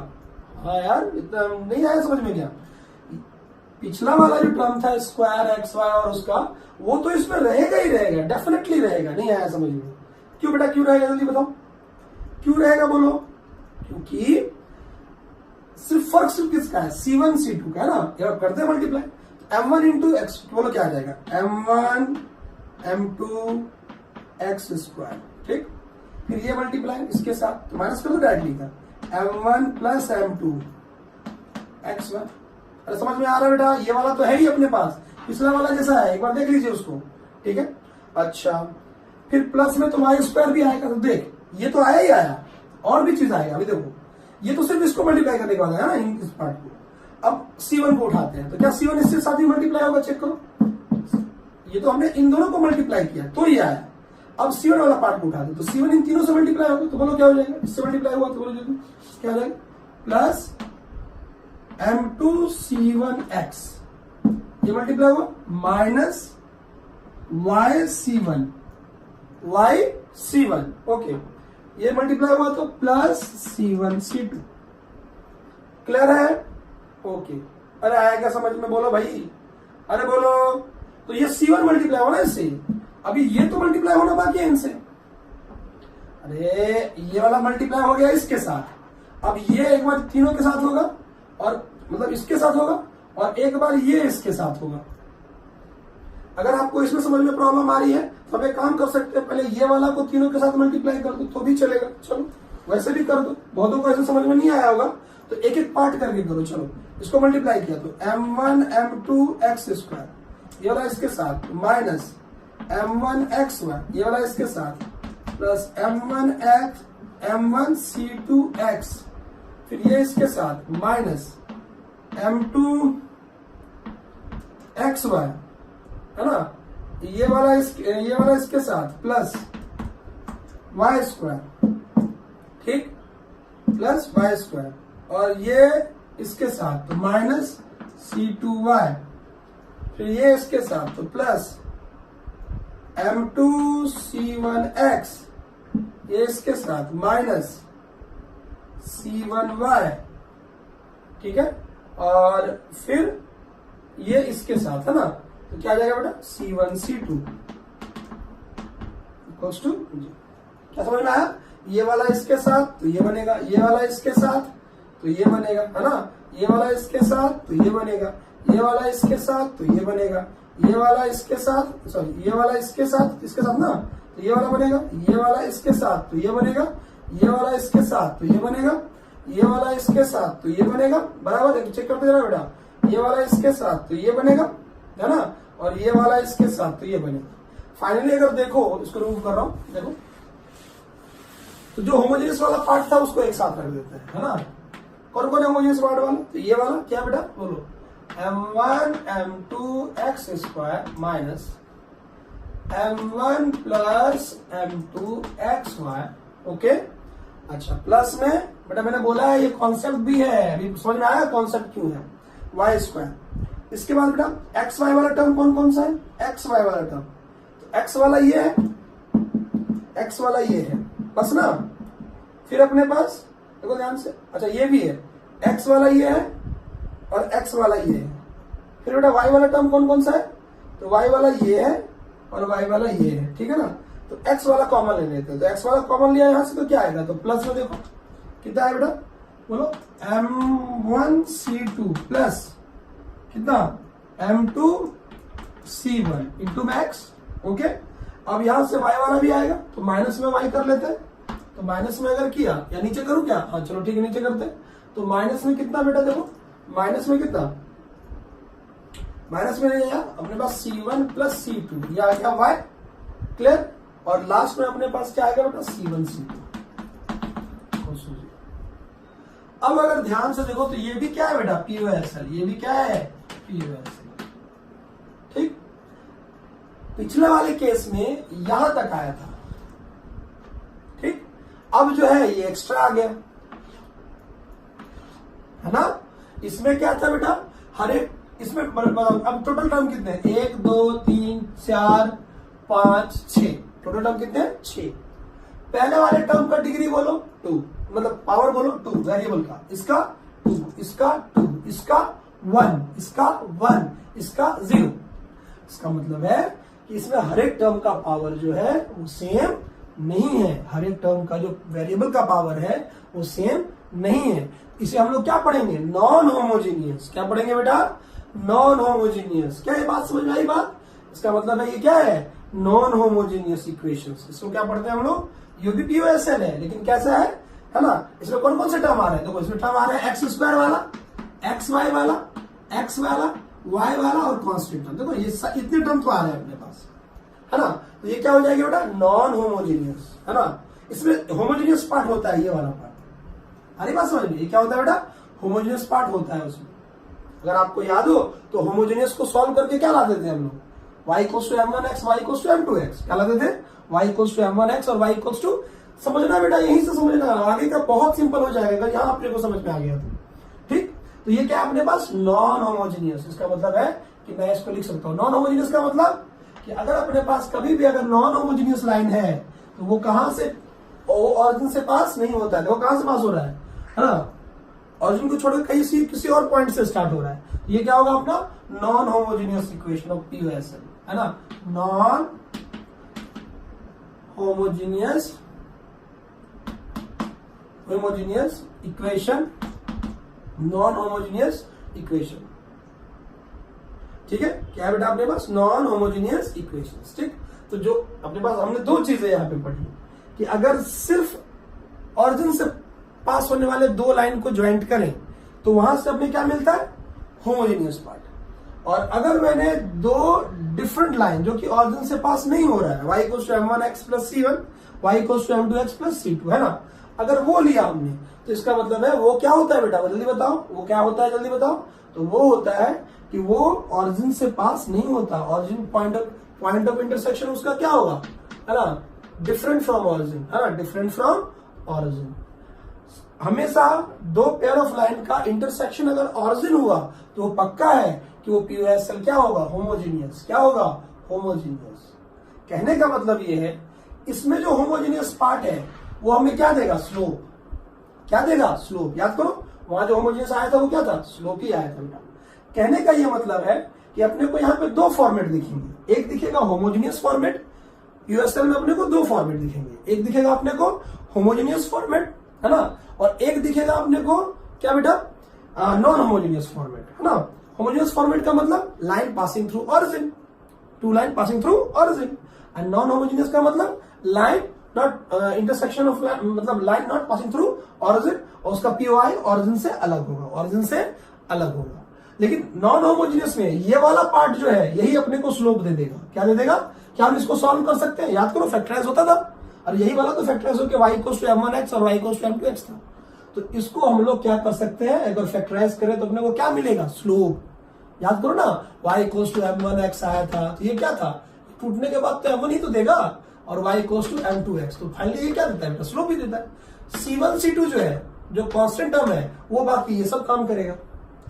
हाँ यार, इतना नहीं आया समझ में? क्या पिछला वाला जो टर्म था स्क्वायर एक्स वाई और उसका, वो तो इसमें रहेगा ही रहेगा, डेफिनेटली रहेगा। नहीं आया समझ में? क्यों बेटा, क्यों रहेगा? जल्दी बताओ क्यों रहेगा, बोलो। क्योंकसिर्फ फर्क सिर्फ किसका है? C1 C2 का है ना। ये करते हैं मल्टीप्लाई। m1 इंटू एक्स, बोलो क्या आ जाएगा? m1 m2 x square. ठीक, फिर ये मल्टीप्लाई इसके साथ, तो माइनस कर दो डायरेक्टली का। m1 plus m2 x1। अरे समझ में आ रहा है बेटा? ये वाला तो है ही अपने पास, पिछला वाला जैसा है, एक बार देख लीजिए उसको। ठीक है, अच्छा। फिर प्लस में तो y स्क्वायर भी आएगा। तो देख, ये तो आया ही आया, और भी चीज आएगा। अभी देखो, ये तो सिर्फ इसको मल्टीप्लाई करने के बाद है ना, इस पार्ट को। अब C1 को उठाते हैं, तो क्या C1 इसके साथ ही मल्टीप्लाई होगा? चेक करो, ये तो हमने इन दोनों को मल्टीप्लाई किया तो ये आया। अब C1 वाला पार्ट को उठा दो, तो C1 इन तीनों से मल्टीप्लाई होगा। तो बोलो क्या हो जाएगा? इससे मल्टीप्लाई हुआ तो बोलो जल्दी क्या हो जाएगा? प्लस m2 C1x, ये मल्टीप्लाई हुआ, माइनस y C1 ओके, ये मल्टीप्लाई हुआ तो प्लस C1 C2। क्लियर है? ओके। अरे आया क्या समझ में? बोलो भाई, अरे बोलो। तो ये C1 मल्टीप्लाई होना इससे, अभी ये तो मल्टीप्लाई होना बाकी है इनसे। अरे ये वाला मल्टीप्लाई हो गया इसके साथ, अब ये एक बार तीनों के साथ होगा, और मतलब इसके साथ होगा, और एक बार ये इसके साथ होगा। अगर आपको इसमें समझ में प्रॉब्लम आ रही है तो हम एक काम कर सकते हैं, पहले ये वाला को तीनों के साथ मल्टीप्लाई कर दो तो भी चलेगा। चलो वैसे भी कर दो, बहुतों को ऐसे समझ में नहीं आया होगा तो एक एक पार्ट करके करो। चलो इसको मल्टीप्लाई किया तो m1 m2 x स्क्वायर ये वाला इसके साथ माइनस m1 x1 ये वाला इसके साथ प्लस m1 c2 x फिर ये इसके साथ माइनस m2 xy है ना, ये वाला इसके साथ प्लस y स्क्वायर, ठीक, प्लस y स्क्वायर और ये इसके साथ तो माइनस c2y फिर ये इसके साथ तो प्लस m2 c1x ये इसके साथ माइनस c1y, ठीक है, और फिर ये इसके साथ है ना, तो क्या आ जाएगा बेटा c1 c2 इक्वल्स टू, क्या समझ में आया? ये वाला इसके साथ तो ये बनेगा, ये वाला इसके साथ तो ये बनेगा है ना, ये वाला इसके साथ तो ये बनेगा, ये वाला इसके साथ तो ये बनेगा, ये वाला इसके साथ सॉरी ये वाला इसके साथ ना तो ये वाला बनेगा, ये वाला इसके साथ तो ये बनेगा, ये वाला इसके साथ तो ये बनेगा, ये वाला इसके साथ तो ये बनेगा, बराबर है, चेक करते जाना बेटा, ये वाला इसके साथ तो ये बनेगा है ना, और ये वाला इसके साथ तो ये बनेगा। फाइनली अगर देखो इसको रिमूव कर रहा हूं, देखो तो जो होमोजेनियस वाला पार्ट था उसको एक साथ रख देते हैं है ना। कौन कौन है होमोजेनियस पार्ट वाला? तो ये वाला क्या बेटा बोलो, m1 m2 x square minus m1 plus m2 xy, okay. अच्छा प्लस में बेटा मैंने बोला है ये कॉन्सेप्ट भी है, अभी समझ में आया कॉन्सेप्ट क्यों है, y स्क्वायर। इसके बाद बेटा एक्स वाई वाला टर्म कौन कौन सा है, एक्स वाई वाला टर्म, तो एक्स वाला ये है, एक्स वाला ये है बस ना। फिर अपने पास देखो ध्यान से, अच्छा ये भी है, एक्स वाला ये है और एक्स वाला ये है। फिर बेटा वाई वाला टर्म कौन कौन सा है, तो वाई वाला ये है और वाई वाला ये है, ठीक है ना। तो एक्स वाला कॉमन ले लेते हैं, तो एक्स वाला कॉमन लिया यहां से तो क्या आएगा, तो प्लस में देखो कितना है बेटा बोलो, m1 c2 प्लस कितना m2 c1 into max, okay. अब यहां से y वाला भी आएगा तो माइनस में y कर लेते हैं, तो माइनस में अगर किया या नीचे करूं क्या, हाँ चलो ठीक है नीचे करते हैं। तो माइनस में कितना बेटा देखो, माइनस में कितना, माइनस में नहीं आया अपने पास c1 प्लस c2 ये आ गया y, क्लियर। और लास्ट में अपने पास क्या आएगा बेटा c1 c2। अब अगर ध्यान से देखो तो ये भी क्या है बेटा POSL, ये भी क्या है POSL, ठीक। पिछले वाले केस में यहां तक आया था, ठीक। अब जो है ये एक्स्ट्रा आ गया है ना। इसमें क्या था बेटा, हर एक इसमें अब टोटल टर्म कितने हैं, 1 2 3 4 5 6, टोटल टर्म कितने हैं 6। पहले वाले टर्म का डिग्री बोलो 2, मतलब पावर बोलो 2 वेरिएबल का, इसका 2 इसका 2 इसका 1 इसका 1 इसका 0। इसका मतलब है कि इसमें हर एक टर्म का पावर जो है वो सेम नहीं है, हर एक टर्म का जो वेरिएबल का पावर है वो सेम नहीं है। इसे हम लोग क्या पढ़ेंगे, नॉन होमोजीनियस। क्या पढ़ेंगे बेटा, नॉन होमोजीनियस। क्या ये बात समझ में आई बात? इसका मतलब है ये क्या है, नॉन होमोजीनियस इक्वेशंस। इसको क्या पढ़ते हैं हम लोग, ये भी POSL है लेकिन कैसा है ना। इसमें कौन कौन से टर्म आ रहे हैं, देखो इसमें टर्म आ रहे हैं एक्स स्क्वायर वाला, एक्स वाई वाला, एक्स वाला, वाई वाला और कॉन्स्टेंट टर्म। देखो ये इतने टर्म तो आ रहे हैं अपने पास है ना। तो ये क्या हो जाएगा बेटा, नॉन होमोजीनियस है ना। इसमें होमोजीनियस पार्ट होता है ये वाला पार्ट, अरे बात समझ में, ये क्या होता है बेटा, होमोजीनियस पार्ट होता है उसमें। अगर आपको याद हो तो होमोजीनियस को सॉल्व करके क्या लाते थे हम लोग, y equals to m1x, y equals to m2x, क्या लाते थे, y इक्वल्स टू m1x और y इक्वल्स टू, समझना बेटा यहीं से समझना, आगे का बहुत सिंपल हो जाएगा अगर यहाँ अपने को समझ में आ गया तो, ठीक। तो ये क्या अपने पास नॉन होमोजीनियस, इसका मतलब है कि मैं इसको लिख सकता हूँ नॉन होमोजीनियस का मतलब कि अगर अपने पास कभी भी अगर नॉन होमोजीनियस लाइन है तो वो कहां से, ऑरिजिन से पास नहीं होता है, वो कहां से पास हो रहा है ना, ऑरिजिन को छोड़कर कहीं किसी और पॉइंट से स्टार्ट हो रहा है। ये क्या होगा अपना non homogeneous equation of POSL है ना, non homogeneous equation, non homogeneous equation, ठीक है। क्या है बेटा अपने पास, नॉन होमोजीनियस इक्वेशन, ठीक। तो जो अपने पास हमने दो चीजें यहां पे पढ़ी कि अगर सिर्फ ऑरिजिन से पास होने वाले दो लाइन को ज्वाइंट करें तो वहां से हमें क्या मिलता है, होमोजेनियस पार्ट। और अगर मैंने दो डिफरेंट लाइन जो कि ऑरिजिन से पास नहीं हो रहा है, y equals to m1x plus c1, y equals to m2x plus c2, है ना, अगर वो लिया हमने तो इसका मतलब है वो क्या होता है बेटा, जल्दी बताओ वो क्या होता है, जल्दी बताओ। तो वो होता है कि वो ऑरिजिन से पास नहीं होता, ऑरिजिन पॉइंट ऑफ इंटरसेक्शन उसका क्या होगा, है ना, डिफरेंट फ्रॉम ऑरिजिन, है ना, डिफरेंट फ्रॉम ऑरिजिन। हमेशा दो पेयर ऑफ लाइन का इंटरसेक्शन अगर ऑरिजिन हुआ तो वो पक्का है कि वो POSL क्या होगा, होमोजीनियस, क्या होगा, होमोजीनियस। कहने का मतलब ये है इसमें जो होमोजीनियस पार्ट है वो हमें क्या देगा, स्लोप, क्या देगा, स्लोप। याद करो वहां जो होमोजीनियस आया था वो क्या था, स्लोप ही आया था बेटा। कहने का ये मतलब है कि अपने को यहाँ पे दो फॉर्मेट दिखेंगे, एक दिखेगा होमोजीनियस फॉर्मेट, POSL में अपने को दो फॉर्मेट दिखेंगे, एक दिखेगा अपने को होमोजीनियस फॉर्मेट, है ना, और एक दिखेगा अपने को क्या बेटा, नॉन होमोजीनियस फॉर्मेट, है ना। होमोजीनियस फॉर्मेट का मतलब line passing through origin, two line passing through origin, and non homogeneous का मतलब लाइन नॉट इंटरसेक्शन ऑफ, मतलब line not passing through origin, और उसका POI ऑरिजिन से अलग होगा, ऑरिजिन से अलग होगा। लेकिन नॉन होमोजीनियस में ये वाला पार्ट जो है यही अपने को स्लोप दे देगा, क्या दे देगा। क्या हम इसको सॉल्व कर सकते हैं, याद करो फैक्टराइज होता था, और यही वाला तो फैक्टराइज होकर y इक्वल्स टू m1x और y इक्वल्स टू m2x था। तो इसको हम लोग क्या कर सकते हैं, अगर फैक्टराइज करें तो अपने को क्या मिलेगा, स्लोप। याद करो ना, y इक्वल्स टू m1x आया था तो ये क्या था, टूटने के बाद तो m1 ही तो देगा, और y इक्वल्स टू m2x, तो फाइनली ये क्या देता है, स्लोप ही देता है। C1 C2 जो है, जो कांस्टेंट टर्म है वो बाकी ये सब काम करेगा।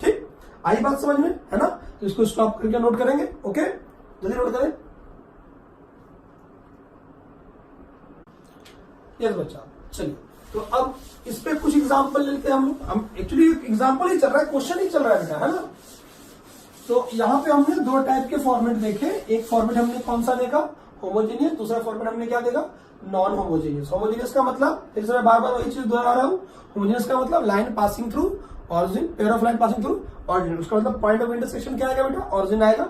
ठीक, आई बात समझ में, है ना। तो इसको स्टॉप करके नोट करेंगे, ओके, जल्दी नोट करें। यस बच्चा, चलिए तो अब इस पे कुछ एग्जांपल लेते हैं हम एक्चुअली एग्जांपल ही चल रहा है, क्वेश्चन ही चल रहा है बेटा, है ना। तो यहाँ पे हमने दो टाइप के फॉर्मेट देखे, एक फॉर्मेट हमने कौन सा देखा, होमोजीनियस, दूसरा फॉर्मेट हमने क्या देखा, नॉन होमोजीनियस। होमोजीनियस का मतलब, फिर से मैं बार बार वही चीज दोहरा रहा हूँ, होमोजीनियस का मतलब line passing through origin, pair of line passing through origin, उसका मतलब पॉइंट ऑफ इंटरसेक्शन क्या आएगा बेटा, ऑरिजिन आएगा।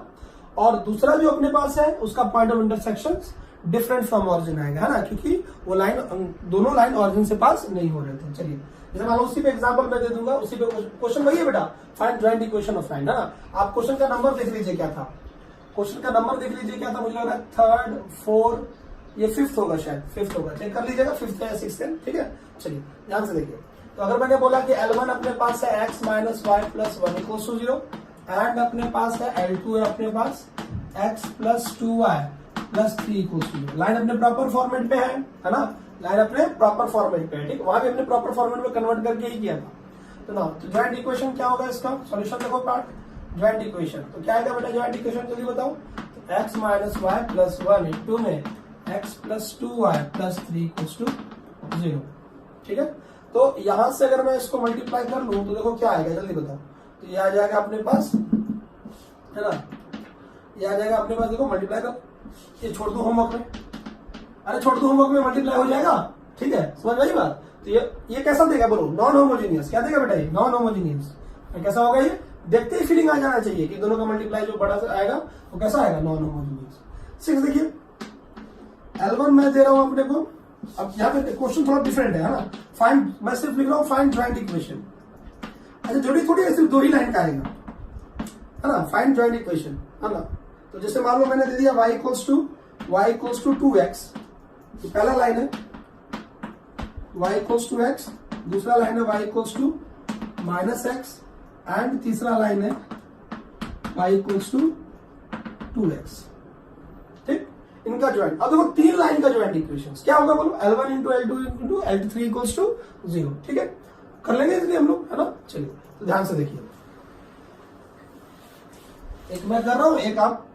और दूसरा जो अपने पास है उसका point of intersection different from origin आएगा, है ना, क्योंकि वो लाइन, दोनों लाइन ऑरिजिन से पास नहीं हो रहे थे। चलिए जैसे मान लो उसी पे एग्जांपल मैं दे दूंगा, उसी पे क्वेश्चन वही है बेटा, find joint equation of line, है ना। आप क्वेश्चन का नंबर देख लीजिए क्या था, क्वेश्चन का नंबर देख लीजिए क्या था, मुझे लग रहा है 3rd 4 ये 5th होगा, शायद 5th होगा, चेक कर लीजिएगा 5th या 6th है, ठीक है। चलिए ध्यान से देखिए, तो अगर मैंने बोला कि L1 अपने पास है x minus y plus 1 equals to 0, and अपने पास है L2 है अपने पास x plus 2y plus 3 equals to 0, line अपने प्रॉपर फॉर्मेट पे है ना, लाइन अपने प्रॉपर फॉर्मेट पे है, ठीक, वहां भी अपने प्रॉपर फॉर्मेट में कन्वर्ट करके ही किया था। तो ना, तो जॉइंट इक्वेशन क्या होगा इसका, सॉल्यूशन देखो पार्ट जॉइंट इक्वेशन, तो क्या आएगा बेटा जॉइंट इक्वेशन, जल्दी बताओ। तो x minus y plus 1 into में x plus 2y plus 3 equals to 0, ठीक है। तो यहां से अगर मैं इसको मल्टीप्लाई कर लूं तो देखो क्या आएगा, जल्दी बताओ। तो ये आ जाएगा अपने पास, है ना, ये आ जाएगा अपने पास, देखो मल्टीप्लाई कर, ये छोड़ दो होमवर्क में, अरे छोड़ दो होमवर्क में, मल्टीप्लाई हो जाएगा, ठीक है, समझ आई बात। तो ये कैसा देगा बोलो, नॉन होमोजीनियस, क्या देगा बेटा ये, नॉन होमोजीनियस। कैसा होगा ये, देखते ही फीलिंग आ जाना चाहिए कि दोनों का मल्टीप्लाई जो बड़ा सा आएगा वो कैसा आएगा, नॉन होमोजीनियस। 6 देखिए, L1 मैं दे रहा हूं अपने को, अब यहाँ पे क्वेश्चन थोड़ा डिफरेंट है ना, फाइंड, मैं सिर्फ लिख रहा हूँ फाइंड जॉइंट इक्वेशन, अच्छा जोड़ी थोड़ी है, सिर्फ 2 ही लाइन का आएगा, है ना, फाइंड जॉइंट इक्वेशन, है ना। तो जैसे मान लो मैंने दे दिया y इक्वल्स टू 2x, तो पहला लाइन है y इक्वल्स टू x, दूसरा लाइन है y equals to minus x, and तीसरा लाइन है y इक्वल्स टू 2x, ठीक, इनका ज्वाइंट। अब देखो 3 लाइन का ज्वाइंट इक्वेशन क्या होगा बोलो, L1 into L2 into L3 equals to 0, ठीक है, कर लेंगे इसलिए हम लोग, है ना। चलिए तो ध्यान से देखिए, एक मैं कर रहा हूं, एक आप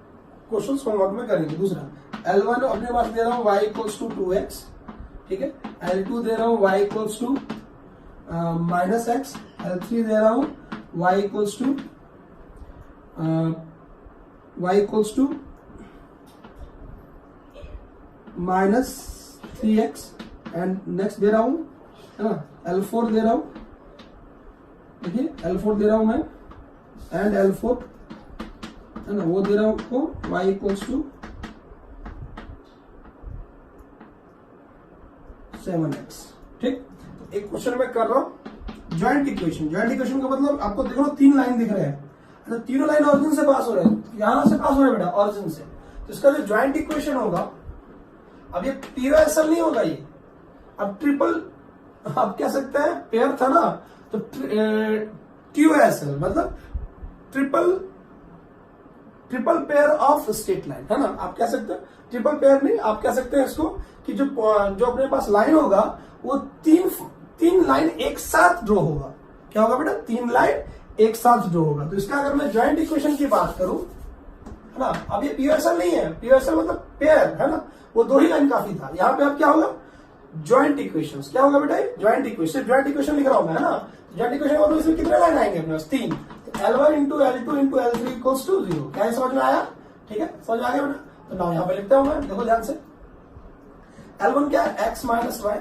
क्वेश्चन होमवर्क में करेंगे। दूसरा L1 अपने पास दे रहा हूं y इक्वल्स टू 2x, ठीक है, L2 दे रहा हूं y equals to minus x, L3 दे रहा हूं y equals to minus 3x, and next दे रहा हूं, है ना, L4 दे रहा हूं, देखिए L4 दे रहा हूं मैं, एंड L4, है ना, वो दे रहा हूं आपको y इक्वल्स टू 7x, ठीक। एक क्वेश्चन में कर रहा हूं ज्वाइंट इक्वेशन। ज्वाइंट इक्वेशन का मतलब आपको देखो 3 लाइन दिख रहे हैं, तो तीनों लाइन ऑरिजिन से पास हो रहे हैं, यहां से पास हो रहे हैं बेटा ऑरिजिन से, तो इसका जो ज्वाइंट इक्वेशन होगा, अब ये POSL नहीं होगा ये, अब ट्रिपल, आप कह सकते हैं पेयर था ना, तो QSL मतलब triple pair of straight line है ना, आप कह सकते हैं ट्रिपल पेयर नहीं, आप कह सकते हैं इसको कि जो अपने पास लाइन होगा वो तीन लाइन एक साथ ड्रॉ होगा। क्या होगा बेटा? 3 लाइन एक साथ ड्रॉ होगा। तो इसका अगर मैं ज्वाइंट इक्वेशन की बात करूं है ना, अब ये POSL नहीं है, POSL मतलब पेयर है ना, वो 2 ही लाइन काफी था। यहां पे अब क्या होगा? Joint equation. क्या होगा बेटा? Joint equation. ज्वाइंट इक्वेशन लिख रहा हूं मैं है ना, ज्वाइंट इक्वेशन मतलब इसमें कितने लाइन आएंगे अपने पास? 3। L1 into L2 into L3 equals to 0। क्या समझ में आया? ठीक है, समझ में आ गया बेटा? तो नाउ यहां पे लिखता हूं मैं, देखो ध्यान से। L1 क्या है? x minus Y.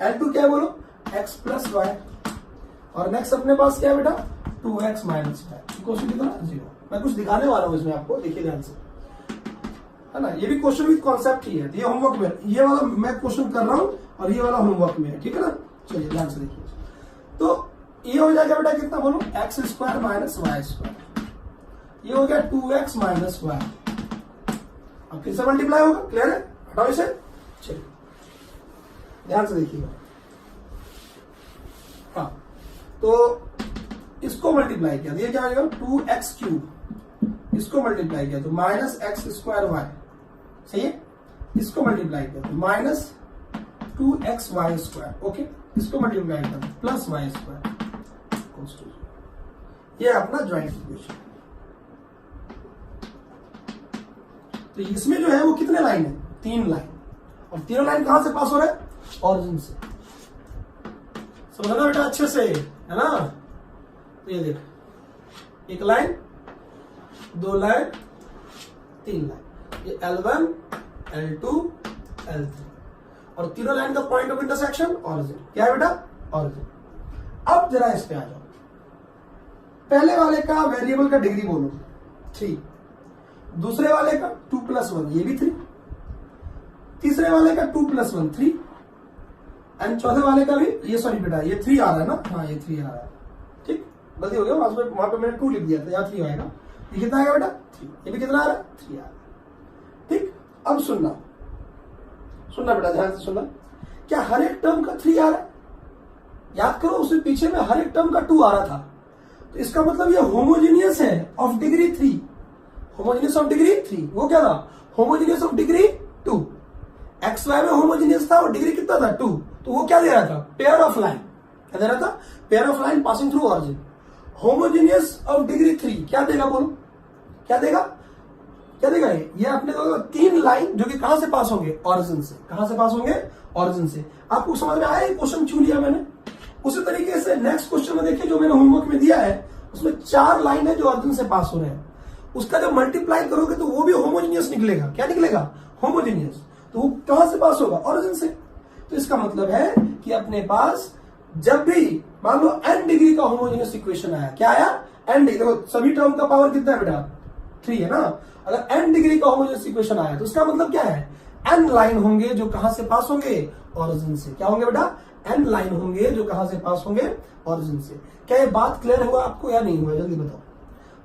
L2 क्या है बोलो? x plus y. और नेक्स्ट अपने पास क्या है बेटा? 2x minus Y equals to कितना? 0। मैं कुछ दिखाने वाला हूं इसमें आपको, देखिए ध्यान से, है ना। ये भी क्वेश्चन विद कॉन्सेप्ट ही है, ये होमवर्क में, ये वाला मैं क्वेश्चन कर रहा हूं और ये वाला होमवर्क में है, ठीक है ना। चलिए ध्यान से देखिए, तो ये हो जाएगा बेटा कितना बोलो? X square minus y square. ये हो गया 2x माइनस वाई। अब किससे मल्टीप्लाई होगा? क्लियर है? हटाओ इसे। चलिए ध्यान से देखिएगा, हाँ, तो इसको मल्टीप्लाई किया तो ये क्या हो जाएगा? 2x cube. इसको मल्टीप्लाई किया तो माइनस एक्स स्क्वायर वाई, सही है। इसको मल्टीप्लाई किया तो minus 2x y square, okay. इसको मल्टीप्लाई किया तो प्लस वाई स्क्वायर। ये अपना ज्वाइंट इक्वेशन। तो इसमें जो है वो कितने लाइन है? 3 लाइन। और तीनों लाइन कहां से पास हो रहे हैं? ऑरिजिन से। समझना बेटा अच्छे से, है ना। तो ये देख, 1 लाइन, 2 लाइन, 3 लाइन, ये L1 L2 L3, और तीनों लाइन का पॉइंट ऑफ इंटरसेक्शन ऑरिजिन। क्या है बेटा? ऑरिजिन। अब जरा इस पे आ जाओ, पहले वाले का वेरिएबल का डिग्री बोलो 3, दूसरे वाले का 2 + 1, ये भी 3, तीसरे वाले का 2 + 1 3, एंड चौथे वाले का भी, ये सॉरी बेटा ये 3 आ रहा है ना, हाँ ये 3 आ रहा है, ठीक, गलती हो गया, वहां पे मैंने 2 लिख दिया था, यहाँ 3 आएगा। ये कितना आएगा बेटा? 3। ये भी कितना आ रहा है? 3 आ रहा है, ठीक। अब सुनना बेटा, ध्यान से सुनना। क्या हर एक टर्म का 3 आ रहा है? याद करो, उससे पीछे में हर एक टर्म का 2 आ रहा था, तो इसका मतलब ये होमोजीनियस है of degree 3। Homogeneous of degree 3, वो क्या था? Homogeneous of degree 2। X y में होमोजीनियस था और डिग्री कितना था? 2। तो वो क्या दे रहा था? Pair of line. क्या दे रहा था? Pair of line passing through origin. Homogeneous of degree 3 क्या देगा बोलो? क्या देगा? क्या देगा ये अपने को 3 लाइन जो कि कहां से पास होंगे? ऑरिजिन से। कहां से पास होंगे? ऑरिजिन से। आपको समझ में आया? क्वेश्चन क्यों लिया मैंने? उसी तरीके से नेक्स्ट क्वेश्चन में देखिए, जो मैंने होमवर्क में दिया है उसमें 4 लाइन है जो ऑरिजिन से पास हो रहे हैं, उसका जब मल्टीप्लाई करोगे तो वो भी होमोजीनियस निकलेगा। क्या निकलेगा? होमोजीनियस। तो वो कहां से पास होगा? ऑरिजिन से। तो इसका मतलब है कि अपने पास जब भी मान लो n डिग्री का होमोजीनियस इक्वेशन आया, क्या आया? n डिग्री, देखो सभी टर्म का पावर कितना है बेटा? 3 है ना। अगर n डिग्री का होमोजीनियस इक्वेशन आया तो उसका मतलब क्या है? n लाइन होंगे जो कहां से पास होंगे? ऑरिजिन से। क्या होंगे बेटा? n लाइन होंगे जो कहां से पास होंगे? ऑरिजिन से। क्या ये बात क्लियर हुआ आपको या नहीं हुआ? जल्दी बताओ,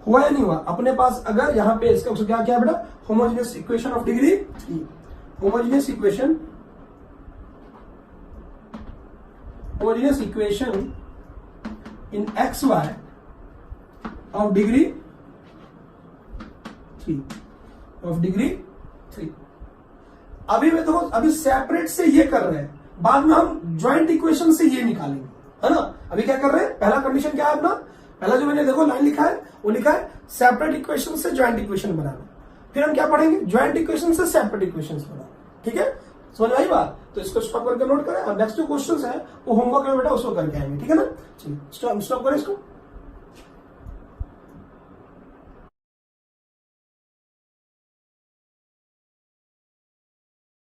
हुआ या नहीं हुआ? अपने पास अगर यहाँ पे इसका क्या क्या है बेटा? Homogeneous equation of degree 3। Homogeneous equation in x y of degree 3। अभी मैं देखो, अभी सेपरेट से ये कर रहे हैं, बाद में हम ज्वाइंट इक्वेशन से ये निकालेंगे, है ना। अभी क्या कर रहे हैं? पहला कंडीशन क्या है अपना? पहला जो मैंने देखो लाइन लिखा है, वो लिखा है सेपरेट इक्वेशन से ज्वाइंट इक्वेशन बनाना। फिर हम क्या पढ़ेंगे? ज्वाइंट इक्वेशन से सेपरेट इक्वेशन बनाना। ठीक है, समझ आई बात? तो इसको स्टॉप करके नोट करें, और नेक्स्ट जो क्वेश्चन है वो होमवर्क में बेटा उसको करके आएंगे, ठीक है ना। चलिए स्टॉप करें इसको।